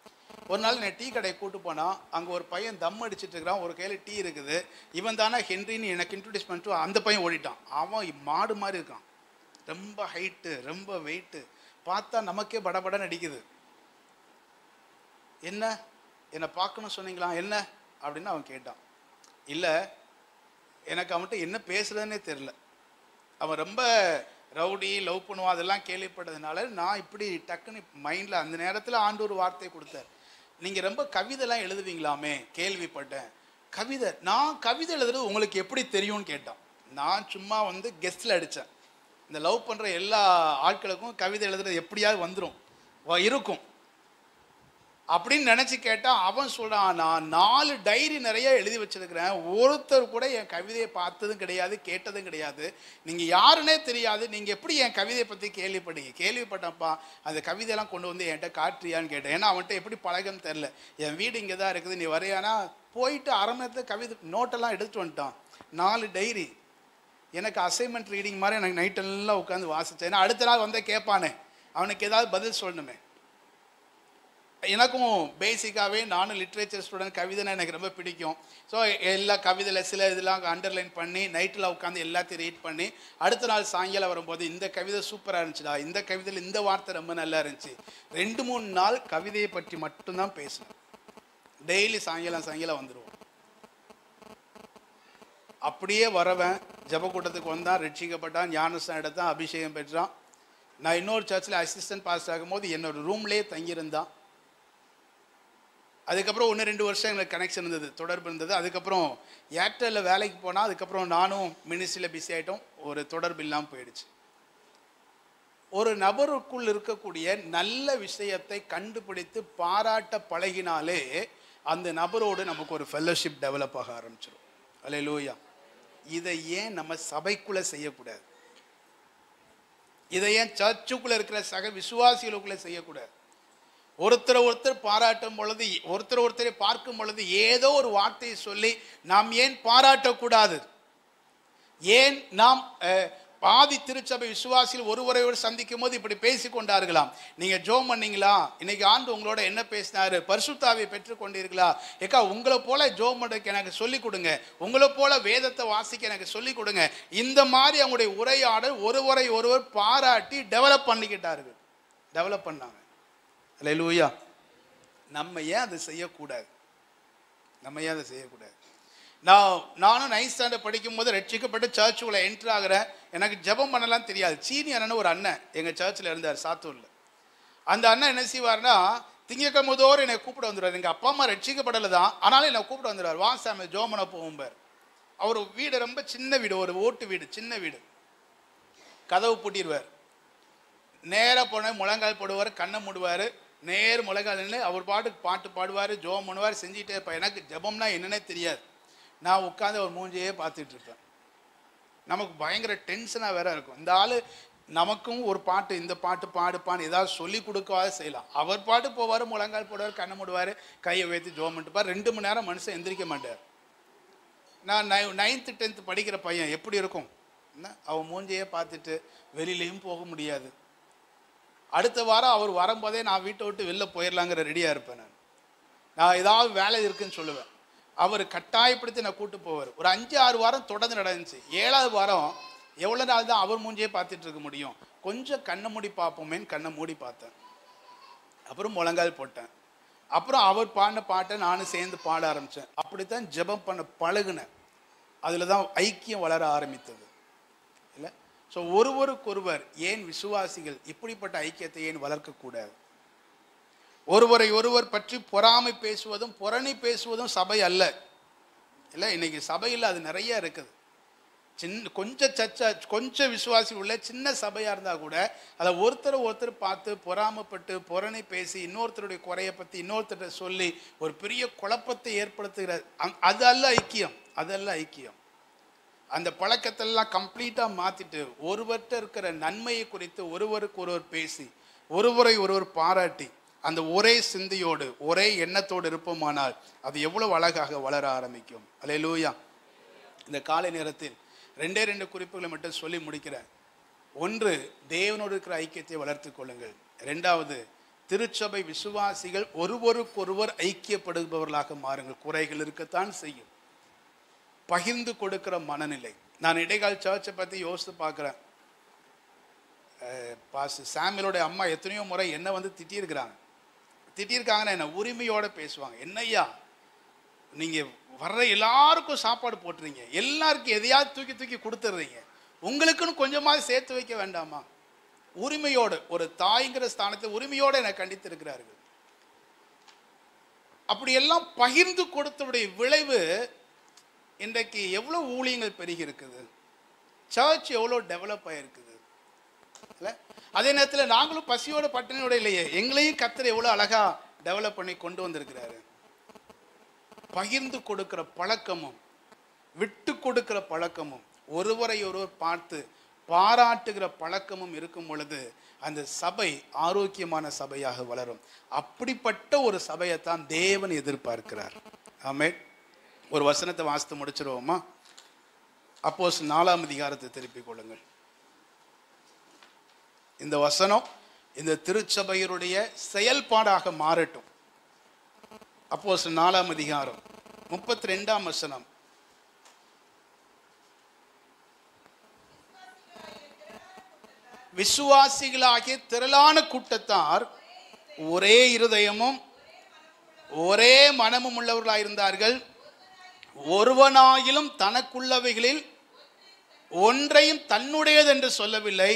ஒரு நாள் நான் டீ கடையை கூட்டு போனால் அங்கே ஒரு பையன் தம் அடிச்சுட்டு இருக்கிறான், ஒரு கையில் டீ இருக்குது. இவன் தானே ஹென்ரின்னு எனக்கு இன்ட்ரடியூஸ் பண்ணிட்டு அந்த பையன் ஓடிட்டான். அவன் மாடு மாதிரி இருக்கான், ரொம்ப ஹைட்டு, ரொம்ப வெயிட்டு, பார்த்தா நமக்கே படபடன்னு அடிக்குது. என்னை பார்க்கணும் சொன்னீங்களா, என்ன அப்படின்னு அவன் கேட்டான். இல்லை, எனக்கு அவன்கிட்ட என்ன பேசுறதுன்னே தெரில. அவன் ரொம்ப ரவுடி, லவ் பண்ணுவான், அதெல்லாம் கேள்விப்பட்டதுனால நான் இப்படி டக்குன்னு மைண்டில் அந்த நேரத்தில் ஆண்டவர் வார்த்தையை கொடுத்தார். நீங்கள் ரொம்ப கவிதைலாம் எழுதுவீங்களாமே கேள்விப்பட்டேன். நான் கவிதை எழுதுறது உங்களுக்கு எப்படி தெரியும்னு கேட்டான். நான் சும்மா கெஸ்டில் அடித்தேன். இந்த லவ் பண்ணுற எல்லா ஆட்களுக்கும் கவிதை எழுதுறது எப்படியாவது வந்துடும், இருக்கும் அப்படின்னு நினச்சி கேட்டால் அவன் சொல்கிறான், நான் 4 டைரி நிறைய எழுதி வச்சிருக்கிறேன், ஒருத்தர் கூட என் கவிதையை பார்த்ததும் கிடையாது, கேட்டதும் கிடையாது, நீங்கள் யாருன்னே தெரியாது, நீங்கள் எப்படி என் கவிதையை பற்றி கேள்விப்பட்டப்பா, அந்த கவிதையெல்லாம் கொண்டு வந்து என்கிட்ட காட்டுறியான்னு கேட்டேன். ஏன்னா அவன்கிட்ட எப்படி பழகன்னு தெரில. என் வீடு இங்கே தான் இருக்குது, நீ வரையானா போயிட்டு அரை மணி நேரத்தில் கவிதை நோட்டெல்லாம் எடுத்துட்டு வந்துட்டான். 4 டைரி எனக்கு அசைன்மெண்ட் ரீடிங் மாதிரி எனக்கு நைட்டெல்லாம் உட்காந்து வாசித்தேன். ஏன்னா அடுத்த நாள் கேட்பானே, அவனுக்கு ஏதாவது பதில் சொல்லணுமே. எனக்கும் பேசிக்காகவே நானும் லிட்ரேச்சர் ஸ்டூடெண்ட், கவிதைனா எனக்கு ரொம்ப பிடிக்கும். ஸோ எல்லா கவிதையில் சில இதெல்லாம் அண்டர்லைன் பண்ணி நைட்டில் உட்காந்து எல்லாத்தையும் ரீட் பண்ணி அடுத்த நாள் சாயங்காலம் வரும்போது இந்த கவிதை சூப்பராக இருந்துச்சுடா, இந்த கவிதையில் இந்த வார்த்தை ரொம்ப நல்லா இருந்துச்சு. 2-3 நாள் கவிதையை பற்றி மட்டும்தான் பேசுவேன். டெய்லி சாயங்காலம் வந்துடுவோம். அப்படியே வரவன் ஜபக்கூட்டத்துக்கு வந்தான், ரட்சிக்கப்பட்டான், ஞானஸ்நானம் எடுத்தான், அபிஷேகம் பெற்றான். நான் இன்னொரு சர்ச்சில் அசிஸ்டன்ட் பாஸ்டர் ஆகும்போது என்னோட ரூம்லேயே தங்கியிருந்தான். அதுக்கப்புறம் 1-2 வருஷம் எங்களுக்கு கனெக்ஷன் இருந்தது, தொடர்பு இருந்தது. அதுக்கப்புறம் ஏர்டெல்லில் வேலைக்கு போனால் அதுக்கப்புறம் நானும் மினிஸ்ட்ரியில் பிஸி ஆகிட்டோம், ஒரு தொடர்பு இல்லாமல் போயிடுச்சு. ஒரு நபருக்குள் இருக்கக்கூடிய நல்ல விஷயத்தை கண்டுபிடித்து பாராட்ட பழகினாலே அந்த நபரோடு நமக்கு ஒரு ஃபெல்லோஷிப் டெவலப் ஆக ஆரம்பிச்சிடும். அல்லேலூயா. இதை ஏன் நம்ம சபைக்குள்ளே செய்யக்கூடாது? இதை ஏன் சர்ச்சுக்குள்ளே இருக்கிற சக விசுவாசிகளுக்குள்ளே செய்யக்கூடாது? ஒருத்தர் பாராட்டும் பொழுது, ஒருத்தரை பார்க்கும் பொழுது ஏதோ ஒரு வார்த்தையை சொல்லி நாம் ஏன் பாராட்டக்கூடாது? ஏன் நாம் பாதி திருச்சபை விசுவாசிகள் ஒருவரையோடு சந்திக்கும் போது இப்படி பேசி கொண்டார்களாம்? நீங்கள் ஜோம் பண்ணீங்களா? இன்னைக்கு ஆண்டு உங்களோட என்ன பேசினாரு? பரிசுத்தாவை பெற்றுக்கொண்டீர்களா? ஏக்கா உங்களை போல ஜோம் பண்ணுறதுக்கு எனக்கு சொல்லிக் கொடுங்க, உங்களை போல வேதத்தை வாசிக்க எனக்கு சொல்லிக் கொடுங்க. இந்த மாதிரி அவங்களுடைய உரையாடல் ஒருவர் பாராட்டி டெவலப் பண்ணாங்க. அல்லேலூயா. நம்ம ஏன் அதை செய்யக்கூடாது? நானும் 9th ஸ்டாண்டர்ட் படிக்கும்போது ரட்சிக்கப்பட்டு சர்ச்சுக்குள்ளே என்ட்ரு ஆகிறேன். எனக்கு ஜெபம் பண்ணலாம் தெரியாது. சீனியர்னு ஒரு அண்ணன் எங்கள் சர்ச்சில் இருந்தார், சாத்தூரில். அந்த அண்ணன் என்ன செய்வார்னா, திங்கக்கிழமை தோறும் என்னை கூப்பிட வந்துடுவார். எங்கள் அப்பா அம்மா ரட்சிக்கப்படலை தான், ஆனாலும் என்னை கூப்பிட வந்துடுவார். வா சாமி ஜோமனை போகும்பார். அவர் வீடு ரொம்ப சின்ன வீடு, ஒரு ஓட்டு வீடு, சின்ன வீடு. கதவு பூட்டிடுவார். நேராக போன முழங்கால் போடுவார், கண்ணை மூடுவார், நேர் முழங்கால் நின்று அவர் பாட்டு பாடுவார், ஜோம் பண்ணுவார், செஞ்சுட்டே இருப்பார். எனக்கு ஜெபம்னா என்னன்னே தெரியாது. நான் உட்காந்து ஒரு மூஞ்சியே பார்த்துட்டு இருப்பேன். நமக்கு பயங்கர டென்ஷனாக வேற இருக்கும். இந்த ஆள் நமக்கும் ஒரு பாட்டு, இந்த பாட்டு பாடுப்பான்னு ஏதாவது சொல்லி கொடுக்கவாது செய்யலாம். அவர் பாட்டு போவார், முழங்கால் போடுவார், கண்ணை மூடுவார், கையை வைத்து ஜோம் பண்ணிட்டுப்பார். 2 மணி நேரம் மனுஷன் எந்திரிக்க மாட்டார். நான் 9th 10th படிக்கிற பையன் எப்படி இருக்கும்? அவன் மூஞ்சியே பார்த்துட்டு வெளியிலையும் போக முடியாது. அடுத்த வாரம் அவர் வரும்போதே நான் வீட்டை விட்டு வெளில போயிடலாங்கிற ரெடியாக இருப்பேன். நான் ஏதாவது வேலை இருக்குன்னு சொல்லுவேன். அவர் கட்டாயப்படுத்தி நான் கூப்பிட்டு போவார். ஒரு 5-6 வாரம் தொடர்ந்து நடந்துச்சு. 7வது வாரம் எவ்வளோ நாள் தான் அவர் மூஞ்சியே பார்த்துட்டு இருக்க முடியும்? கொஞ்சம் கண்ணை மூடி பார்ப்போமேன்னு கண்ணை மூடி பார்த்தேன். அப்புறம் முழங்கால் போட்டேன். அப்புறம் அவர் பாடின பாட்டை நானும் சேர்ந்து பாட ஆரம்பித்தேன். அப்படித்தான் ஜெபம் பண்ண பழகுனேன். அதில் தான் ஐக்கியம் வளர ஆரம்பித்தது. இல்லை, ஸோ ஒருவருக்கொருவர் ஏன் விசுவாசிகள் இப்படிப்பட்ட ஐக்கியத்தை ஏன் வளர்க்கக்கூடாது? ஒருவர் பற்றி பொறாமை பேசுவதும் புரணி பேசுவதும் சபை அல்ல. இல்லை, இன்னைக்கு சபையில் அது நிறைய இருக்குது. கொஞ்சம் விசுவாசி உள்ள சின்ன சபையாக இருந்தால் கூட அதை ஒருத்தர் பார்த்து பொறாமப்பட்டு புரணி பேசி இன்னொருத்தருடைய குறையை பற்றி இன்னொருத்தர்கிட்ட சொல்லி ஒரு பெரிய குழப்பத்தை ஏற்படுத்துகிற அது அல்ல ஐக்கியம். அந்த பழக்கத்தெல்லாம் கம்ப்ளீட்டாக மாற்றிட்டு ஒருவர்கிட்ட இருக்கிற நன்மையை குறித்து ஒருவர் பேசி ஒருவர் பாராட்டி அந்த ஒரே சிந்தையோடு ஒரே எண்ணத்தோடு இருப்போமானால் அது எவ்வளவு அழகாக வளர ஆரம்பிக்கும். அல்லேலூயா. இந்த காலை நேரத்தில் 2 குறிப்புகளை மட்டும் சொல்லி முடிக்கிறேன். ஒன்று, தேவனோடு இருக்கிற ஐக்கியத்தை வளர்த்து கொள்ளுங்கள். 2வது, திருச்சபை விசுவாசிகள் ஒருவருக்கொருவர் ஐக்கியப்படுபவர்களாக மாறுங்கள். குறைகள் இருக்கத்தான் செய்யும். பகிர்ந்து கொடுக்கிற மனநிலை. நான் இடைக்கால சர்ச்சை பற்றி யோசித்து பார்க்குறேன். பாஸ்டர் சாமுவேலோட அம்மா எத்தனையோ முறை என்ன வந்து திட்டியிருக்காங்கன்னா என்ன உரிமையோடு பேசுவாங்க. என்னய்யா நீங்கள் வர்ற எல்லாருக்கும் சாப்பாடு போட்டுறீங்க, எல்லாருக்கும் எதையாவது தூக்கி தூக்கி கொடுத்துட்றீங்க, உங்களுக்குன்னு கொஞ்சமாக சேர்த்து வைக்க வேண்டாமா? உரிமையோடு, ஒரு தாய்ங்கிற ஸ்தானத்தை உரிமையோடு என்னை கண்டித்திருக்கிறார்கள். அப்படியெல்லாம் பகிர்ந்து கொடுத்தவுடைய விளைவு இன்றைக்கு எவ்வளோ ஊழியங்கள் பெருகி இருக்குது, சர்ச் எவ்வளோ டெவலப் ஆகிருக்குது. இல்லை, அதே நேரத்தில் நாங்களும் பசியோட பட்டினியோட இல்லையே, எங்களையும் கர்த்தர் எவ்வளோ அழகாக டெவலப் பண்ணி கொண்டு வந்திருக்கிறாரு. பகிர்ந்து கொடுக்கிற பழக்கமும் விட்டு கொடுக்கிற பழக்கமும் ஒருவரை ஒருவர் பார்த்து பாராட்டுகிற பழக்கமும் இருக்கும் பொழுது அந்த சபை ஆரோக்கியமான சபையாக வளரும். அப்படிப்பட்ட ஒரு சபையைத்தான் தேவன் எதிர்பார்க்கிறார். ஆமென். ஒரு வசனத்தை வாசித்து முடிச்சிருவோமா? அப்போஸ்தலர் 4ஆம் அதிகாரத்தை திருப்பிக் கொள்ளுங்கள். இந்த வசனம் இந்த திருச்சபையினுடைய செயல்பாடாக மாறட்டும். அப்போஸ்தலர் 4ஆம் அதிகாரம் 32ஆம் வசனம். விசுவாசிகளாகிய திரளான கூட்டத்தார் ஒரே இருதயமும் ஒரே மனமும் உள்ளவர்களாயிருந்தார்கள். ஒருவனாயிலும் தனக்குள்ளவைகளில் ஒன்றையும் தன்னுடையது என்று சொல்லவில்லை,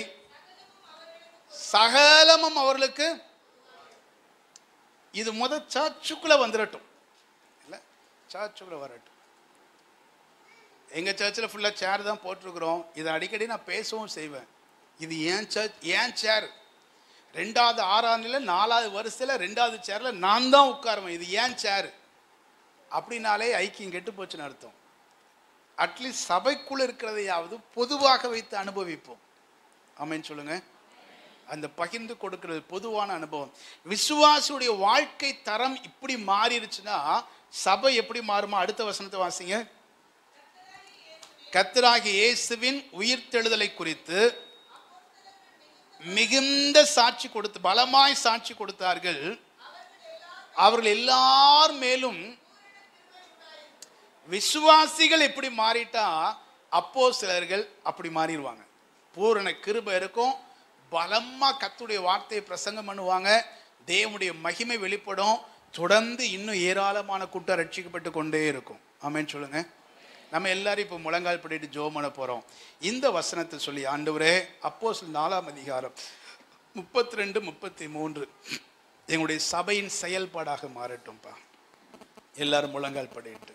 சகலமும் அவர்களுக்கு. இது சர்ச்சுக்குள்ள வந்துடட்டும், இல்லை சர்ச்சுக்குள்ள வரட்டும். எங்கள் சர்ச்சில் ஃபுல்லாக சேர் தான் போட்டிருக்கிறோம். இதை அடிக்கடி நான் பேசவும் செய்வேன். இது ஏன் சர்ச், ஏன் சேர்? 2வது 6ஆம் நிலை 4வது வரிசையில் 2வது சேரில் நான் தான் உட்காருவேன். இது ஏன் சேர் அப்படின்னாலே ஐக்கியம் கெட்டு போச்சுன்னு அர்த்தம். அட்லீஸ்ட் சபைக்குள்ள இருக்கிறதையாவது பொதுவாக வைத்து அனுபவிப்போம். ஆமென் சொல்லுங்க. அந்த பகிர்ந்து கொடுக்கிறது பொதுவான அனுபவம். விசுவாசியுடைய வாழ்க்கை தரம் இப்படி மாறிடுச்சுன்னா சபை எப்படி மாறுமா? அடுத்த வசனத்தை வாசிங்க. கர்த்தராகிய இயேசுவின் உயிர்த்தெழுதலை குறித்து மிகுந்த சாட்சி கொடுத்து பலமாய் சாட்சி கொடுத்தார்கள். அவர்கள் எல்லார் மேலும் விசுவாசிகள் எப்படி மாறிட்டா அப்போஸ்தலர்கள் அப்படி மாறிடுவாங்க. பூரண கிருபை இருக்கும். பலமா கர்த்தருடைய வார்த்தையை பிரசங்கம் பண்ணுவாங்க. தேவனுடைய மகிமை வெளிப்படும். தொடர்ந்து இன்னும் ஏராளமான கூட்டம் ரட்சிக்கப்பட்டு கொண்டே இருக்கும். ஆமென் சொல்லுங்க. நம்ம எல்லாரும் இப்போ முழங்கால் படிட்டு ஜெபம் பண்ண போகிறோம். இந்த வசனத்தை சொல்லி, ஆண்டவரே, அப்போஸ்தலர் 4ஆம் அதிகாரம் 32, 33 எங்களுடைய சபையின் செயல்பாடாக மாறட்டும்பா. எல்லாரும் முழங்கால் படிட்டு.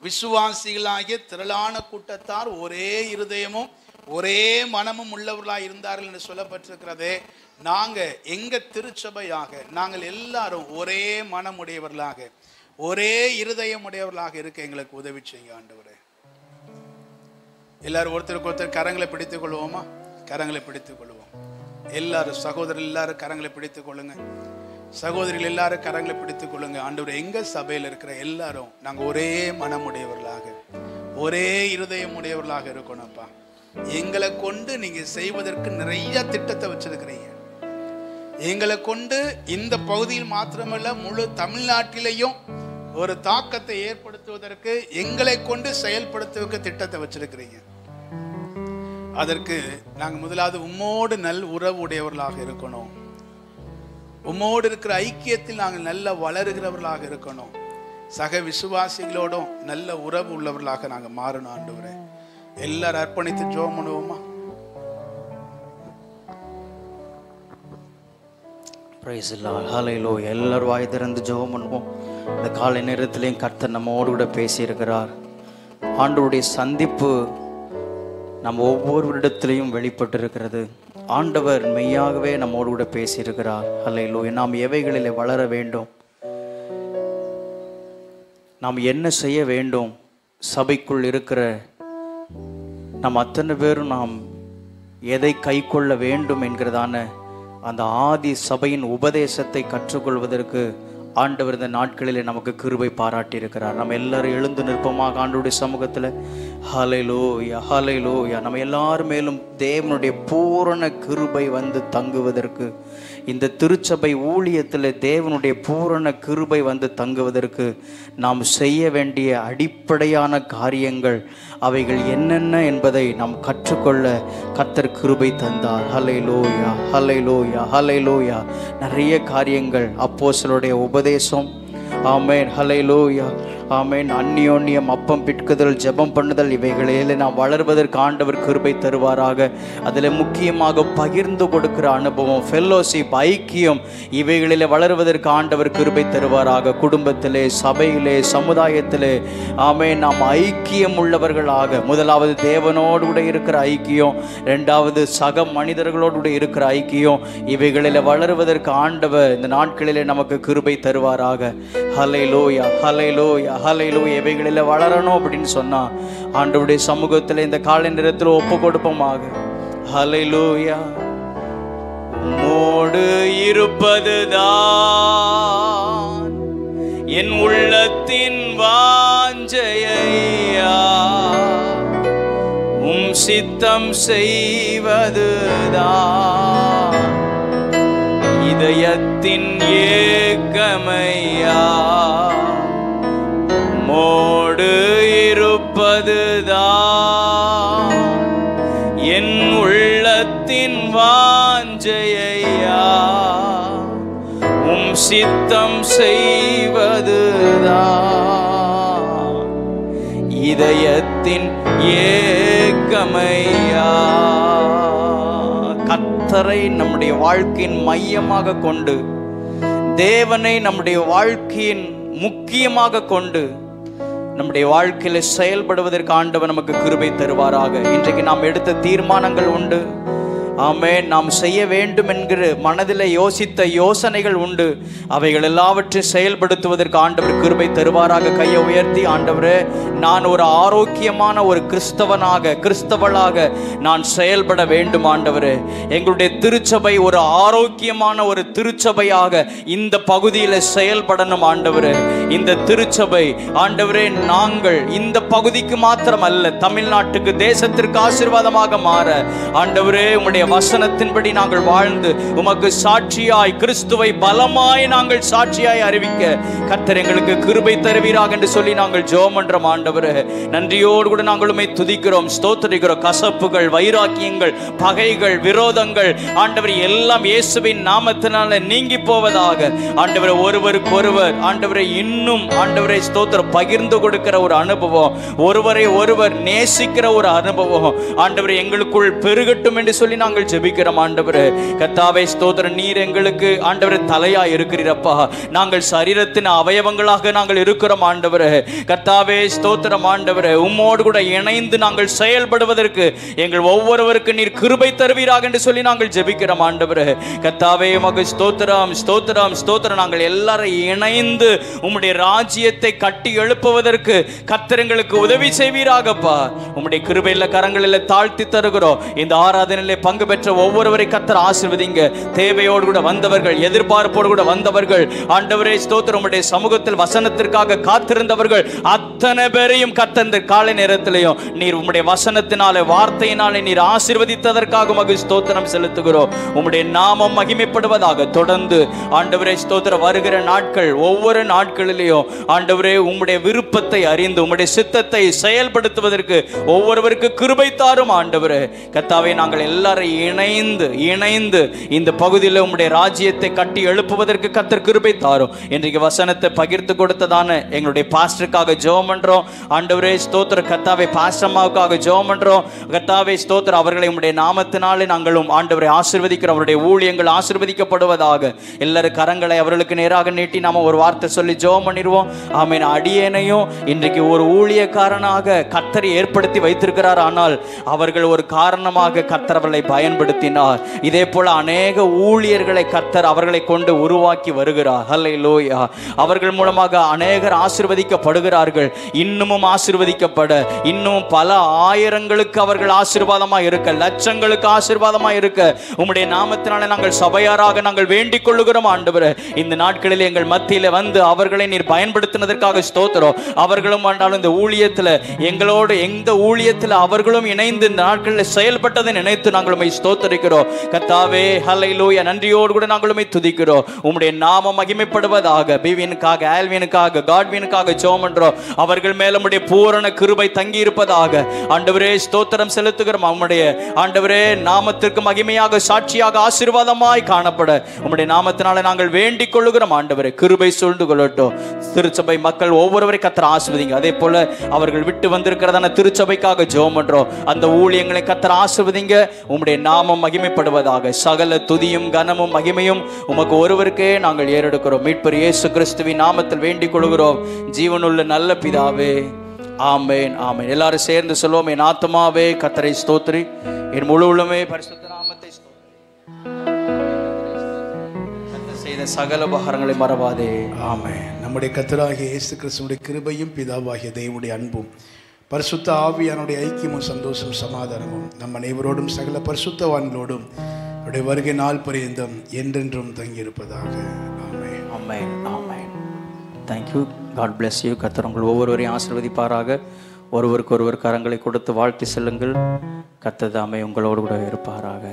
விசுவாசிகளாகிய திரளான கூட்டத்தார் ஒரே இருதயமும் ஒரே மனமும் உள்ளவர்களாக இருந்தார்கள் என்று சொல்லப்பட்டிருக்கிறதே. நாங்கள் எங்கள் திருச்சபையாக நாங்கள் எல்லாரும் ஒரே மனமுடையவர்களாக ஒரே இருதயம் உடையவர்களாக இருக்க எங்களுக்கு உதவி செய்யுங்க ஆண்டவரே. எல்லாரும் ஒருத்தருக்கு ஒருத்தர் கரங்களை பிடித்துக் கொள்வோமா? கரங்களை பிடித்துக் கொள்வோம். எல்லாரும் சகோதரர் எல்லாரும் கரங்களை பிடித்துக் கொள்ளுங்க. சகோதரிகள் எல்லாரும் கரங்களை பிடித்துக் கொள்ளுங்க. ஆண்டவரே, எங்க சபையில் இருக்கிற எல்லாரும் நாங்கள் ஒரே மனமுடையவர்களாக ஒரே இருதயம் உடையவர்களாக இருக்கணும்ப்பா. எங்களை கொண்டு நீங்க செய்வதற்கு நிறைய திட்டத்தை வச்சிருக்கிறீங்க. எங்களை கொண்டு இந்த பகுதியில் மாத்திரமல்ல முழு தமிழ்நாட்டிலையும் ஒரு தாக்கத்தை ஏற்படுத்துவதற்கு எங்களை கொண்டு செயல்படுத்துவதற்கு திட்டத்தை வச்சிருக்கிறீங்க. அதற்கு நாங்கள் முதலாவது உம்மோடு நல் உறவு உடையவர்களாக இருக்கணும். உம்மோடு இருக்கிற ஐக்கியத்தில் நாங்கள் நல்ல வளருகிறவர்களாக இருக்கணும். சக விசுவாசிகளோடும் நல்ல உறவு உள்ளவர்களாக நாங்கள் மாறணும் ஆண்டவரே. எல்லாரும் அர்ப்பணித்து ஜெபம் பண்ணுவோமா? Praise the Lord. ஹல்லேலூயா. எல்லாரும் வாய் திறந்து ஜெபம் பண்ணுவோம். இந்த காலை நேரத்திலையும் கர்த்தர் நம்மோடு கூட பேசியிருக்கிறார். ஆண்டவருடைய சந்திப்பு நம்ம ஒவ்வொருவரிடத்திலையும் வெளிப்பட்டிருக்கிறது. ஆண்டவர் மெய்யாகவே நம்மோடு கூட பேசியிருக்கிறார். ஹல்லேலூயா. நாம் எவைகளிலே வளர வேண்டும், நாம் என்ன செய்ய வேண்டும், சபைக்குள் இருக்கிற நாம் அத்தனை பேரும் நாம் எதை கை கொள்ள வேண்டும் என்கிறதான அந்த ஆதி சபையின் உபதேசத்தை கற்றுக்கொள்வதற்கு ஆண்டவர் இந்த நாட்களிலே நமக்கு கிருபை பாராட்டி இருக்கிறார். நம்ம எல்லாரும் எழுந்து நிற்பமாக ஆண்டவருடைய சமூகத்தில் ஹல்லேலூயா ஹல்லேலூயா. நம்ம எல்லாரும் மேலும் தேவனுடைய பூரண கிருபை வந்து தங்குவதற்கு, இந்த திருச்சபை ஊழியத்தில் தேவனுடைய பூரண கிருபை வந்து தங்குவதற்கு நாம் செய்ய வேண்டிய அடிப்படையான காரியங்கள் அவைகள் என்னென்ன என்பதை நாம் கற்றுக்கொள்ள கர்த்தர் கிருபை தந்தார். ஹல்லேலூயா ஹல்லேலூயா ஹல்லேலூயா. நிறைய காரியங்கள், அப்போஸ்தலருடைய உபதேசம், ஆமென் ஹல்லேலூயா ஆமென், அந்நியோன்யம், அப்பம் பிட்குதல், ஜெபம் பண்ணுதல், இவைகளில் நாம் வளர்வதற்கு ஆண்டவர் கிருபை தருவாராக. அதில் முக்கியமாக பகிர்ந்து கொடுக்கிற அனுபவம், ஃபெல்லோஷிப், ஐக்கியம், இவைகளில் வளருவதற்கு ஆண்டவர் கிருபை தருவாராக. குடும்பத்திலே, சபையிலே, சமுதாயத்திலே ஆமென் நாம் ஐக்கியம் உள்ளவர்களாக, முதலாவது தேவனோடு கூட இருக்கிற ஐக்கியம், இரண்டாவது சக மனிதர்களோடு கூட இருக்கிற ஐக்கியம், இவைகளில் வளருவதற்கு ஆண்டவர் இந்த நாட்களிலே நமக்கு கிருபை தருவாராக. ஹல்லேலூயா ஹல்லேலூயா ஹல்லேலூயா. இவைகளில் வளரணும் அப்படின்னு சொன்னா ஆண்டவருடைய சமூகத்தில் இந்த காலை நேரத்தில் ஒப்பு கொடுப்போமாக. ஹல்லேலூயா. உம்மோடு இருப்பதுதான் என் உள்ளத்தின் வாஞ்சையா, உம் சித்தம் செய்வதுதான் இதயத்தின் ஏக்கமையா, மோடு இருப்பதுதான் என் உள்ளத்தின் வாஞ்சையா, உம் சித்தம் செய்வதுதான் இதயத்தின் ஏக்கமையா. கர்த்தரை நம்முடைய வாழ்க்கையின் மையமாக கொண்டு, தேவனை நம்முடைய வாழ்க்கையின் முக்கியமாக கொண்டு நம்முடைய வாழ்க்கையில செயல்படுவதற்கு ஆண்டவர் நமக்கு கிருபை தருவாராக. இன்றைக்கு நாம் எடுத்த தீர்மானங்கள் உண்டு, ஆமென். நாம் செய்ய வேண்டும் என்கிற மனதில் யோசித்த யோசனைகள் உண்டு, அவைகள் எல்லாவற்றையும் செயல்படுத்துவதற்கு ஆண்டவர் கிருபை தருவாராக. கையை உயர்த்தி, ஆண்டவரே, நான் ஒரு ஆரோக்கியமான ஒரு கிறிஸ்தவளாக நான் செயல்பட வேண்டும் ஆண்டவரே. எங்களுடைய திருச்சபை ஒரு ஆரோக்கியமான ஒரு திருச்சபையாக இந்த பகுதியில் செயல்படணும் ஆண்டவரே. இந்த திருச்சபை ஆண்டவரே, நாங்கள் இந்த பகுதிக்கு மாத்திரம் அல்ல, தமிழ்நாட்டுக்கு, தேசத்திற்கு ஆசீர்வாதமாக மாற ஆண்டவரே உம்முடைய வசனத்தின்படி நாங்கள் வாழ்ந்து உமக்கு சாட்சியாய், கிறிஸ்துவை பலமாய் நாங்கள் சாட்சியாய் அறிவிக்க கர்த்தர் எங்களுக்கு கிருபை தருவீராக என்று சொல்லி நாங்கள் ஜெபம் பண்றோம் ஆண்டவரே. நன்றியோடு கூட நாங்கள் உம்மை துதிக்கிறோம், ஸ்தோத்திரிக்கிறோம். கசப்புகள், வைராக்கியங்கள், பகைகள், விரோதங்கள் ஆண்டவர் எல்லாம் இயேசுவின் நாமத்தினால நீங்கி போவதாக. ஆண்டவரே, ஒருவருக்கொருவர் ஆண்டவரை இன்னும் ஆண்டவரை ஸ்தோத்திரம் பகிர்ந்து கொடுக்கிற ஒரு அனுபவம், ஒருவரை ஒருவர் நேசிக்கிற ஒரு அனுபவம் ஆண்டவரை எங்களுக்குள் பெருகட்டும் என்று சொல்லி நாங்கள் ஜெபிக்கிறோம் ஆண்டவரே. கர்த்தாவே ஸ்தோத்திரம், நீர் எங்களுக்கு ஆண்டவரே தலையா இருக்கிறீரப்பா, நாங்கள் சரீரத்தின் அவயவங்களாக நாங்கள் இருக்கிறோம் ஆண்டவரே. கர்த்தாவே ஸ்தோத்திரம் ஆண்டவரே, உம்மோடு கூட இணைந்து நாங்கள் செயல்படுவதற்கு எங்கள் ஒவ்வொருவருக்கு நீர் கிருபை தருவீராக என்று சொல்லி நாங்கள் ஜெபிக்கிறோம் ஆண்டவரே. கர்த்தாவே உமக்கு ஸ்தோத்திரம் ஸ்தோத்திரம் ஸ்தோத்திரம். நாங்கள் எல்லாரும் இணைந்து உம்முடைய ராஜ்யத்தை கட்டி எழுப்புவதற்கு கர்த்தர் எங்களுக்கு உதவி செய்வீராகப்பா. உம்முடைய கிருபையில கரங்களில் தாழ்த்தி தருகிறோம். இந்த ஆராதனையிலே பங்கு பெற்ற ஒவ்வொருவரை கர்த்தர் ஆசீர்வதிங்க. தேவையோடு கூட வந்தவர்கள், எதிர்பார்ப்போடு கூட வந்தவர்கள் ஆண்டவரே ஸ்தோத்திரம், உம்முடைய சமூகத்தில் வசனத்திற்காக காத்திருந்தவர்கள் அத்தனை பேரையும் கர்த்தர் இந்த காலை நேரத்திலையும் நீர் உம்முடைய வசனத்தினாலே, வார்த்தையினாலே நீர் ஆசீர்வதித்ததற்காக உமக்கு ஸ்தோத்திரம் செலுத்துகிறோம். உம்முடைய நாமம் மகிமைப்படுவதாக. தொடர்ந்து ஆண்டவரே ஸ்தோத்திரம் வருகிற நாட்கள், ஒவ்வொரு நாட்களிலேயும் ஆண்டவரே உம்முடைய விருப்பத்தை அறிந்து உம்முடைய சித்தத்தை செயல்படுத்துவதற்கு ஒவ்வொருவருக்கு கிருபை தாரும் ஆண்டவரே. கர்த்தாவே, நாங்கள் எல்லாரும் இணைந்து இந்த பகுதியில் உம்முடைய ராஜ்யத்தை கட்டி எழுப்புவதற்கு கர்த்தர் கிருபை தாரும். இன்றைக்கு வசனத்தை பகிர்ந்து கொடுத்ததான எங்களுடைய பாஸ்டருக்காக ஜெபம் பண்றோம் ஆண்டவரே ஸ்தோத்திரம். கர்த்தாவே, பாஸ்டர்மாவுக்காக ஜெபம் பண்றோம் கர்த்தாவே ஸ்தோத்திரம். அவர்களை உம்முடைய நாமத்தினாலே நாங்களும் ஆண்டவரை ஆசீர்வதிக்கிறோம். அவருடைய ஊழியங்கள் ஆசீர்வதிக்கப்படுவதாக. எல்லாரும் கரங்களை அவர்களுக்கு நேராக நீட்டி நாம ஒரு வார்த்தை சொல்லி ஜெபம் பண்ணிடுவோம். ஆமென். அடியேனையும் இன்றைக்கு ஒரு ஊழியக்காரனாக கர்த்தர் ஏற்படுத்தி வைத்திருக்கிறார். ஆனால் அவர்கள் ஒரு காரணமாக கர்த்தர் அவர்களை பயன்படுத்தினார். இதே போல அநேக ஊழியர்களை கர்த்தர் அவர்களை கொண்டு உருவாக்கி வருகிறார். ஹல்லேலூயா. அவர்கள் மூலமாக அநேகர் ஆசீர்வதிக்கப்படுகிறார்கள். இன்னமும் ஆசீர்வதிக்கப்பட, இன்னும் பல ஆயிரங்களுக்கு அவர்கள் ஆசீர்வாதமாக இருக்க, லட்சங்களுக்கு ஆசீர்வாதமாக இருக்க உம்முடைய நாமத்தினாலே நாங்கள் சபையாராக நாங்கள் வேண்டிக் கொள்ளுகிறோம் ஆண்டவரே. இந்த நாட்களில் எங்கள் மத்தியில வந்து அவர்களை நீர் பயன்படுத்தினதற்காக ஸ்தோத்திரம். அவர்களும் ஆண்டாலும் இந்த ஊழியத்தில் எங்களோடு எந்த ஊழியத்தில் அவர்களும் இணைந்து இந்த நாட்களில் செயல்பட்டதை நினைத்து நாங்கள் உம்மை ஸ்தோத்தரிக்கிறோம் கர்த்தாவே. ஹல்லேலூயா. நன்றியோடு கூட நாங்கள் உம்மை துதிக்கிறோம். உம்முடைய நாமம் மகிமைப்படுவதாக. பிவினுக்காக, ஆல்வினுக்காக, காட்வினுக்காக ஜெபம் பண்றோம். அவர்கள் மேல் உம்முடைய பூரண கிருபை தங்கி இருப்பதாக ஆண்டவரே ஸ்தோத்திரம் செலுத்துகிறோம். உம்முடைய ஆண்டவரே நாமத்திற்கு மகிமையாக, சாட்சியாக, ஆசீர்வாதமாய் காணப்பட உம்முடைய நாமத்தினால நாங்கள் வேண்டிக் கொள்ளுகிறோம் ஆண்டவரே. கிருபை சூழ்ந்து கொள்ளட்டும். திருச்சபை மக்கள் ஒவ்வொருவரை கர்த்தர் ஆசீர்வதிங்க. அதே போல அவர்கள் விட்டு வந்திருக்கிறதான திருச்சபைக்காக ஜெபம் பண்றோம். அந்த ஊழியங்களை கர்த்தர் ஆசீர்வதிங்க. உம்முடைய நாமம் மகிமைப்படுவதாக. சகல துதியும் கனமும் மகிமையும் உமக்கு ஒருவருக்கே நாங்கள் ஏறெடுக்கிறோம். மீட்பர் இயேசு கிறிஸ்துவின் நாமத்தில் வேண்டிக் கொள்கிறோம் ஜீவனுள்ள நல்ல பிதாவே. ஆமென், ஆமென். எல்லாரும் சேர்ந்து சொல்லுவோம். என் ஆத்துமாவே கர்த்தரை ஸ்தோத்திரி, என் முழு உள்ளமே பரிசுத்த நாமத்தை செய்த சகல உபகாரங்களை மறவாதே. ஆமென். நம்முடைய கர்த்தராகிய இயேசு கிறிஸ்துவின் கிருபையும் பிதாவாகிய தேவனுடைய அன்பும் பரிசுத்த ஆவியானுடைய ஐக்கியமும் சந்தோஷம் சமாதானமும் நம் அனைவரோடும் சகல பரிசுத்தவான்களோடும் அவருடைய வருகை நாள் பரியந்தம் என்றென்றும் தங்கியிருப்பதாக. Amen. Amen, amen. Thank you. God bless you. கர்த்தர் உங்கள் ஒவ்வொருவரையும் ஆசீர்வதிப்பாராக. ஒருவருக்கு ஒருவர் கரங்களை கொடுத்து வாழ்த்தி செல்லுங்கள். கர்த்தர் தாமே உங்களோடு கூட இருப்பாராக.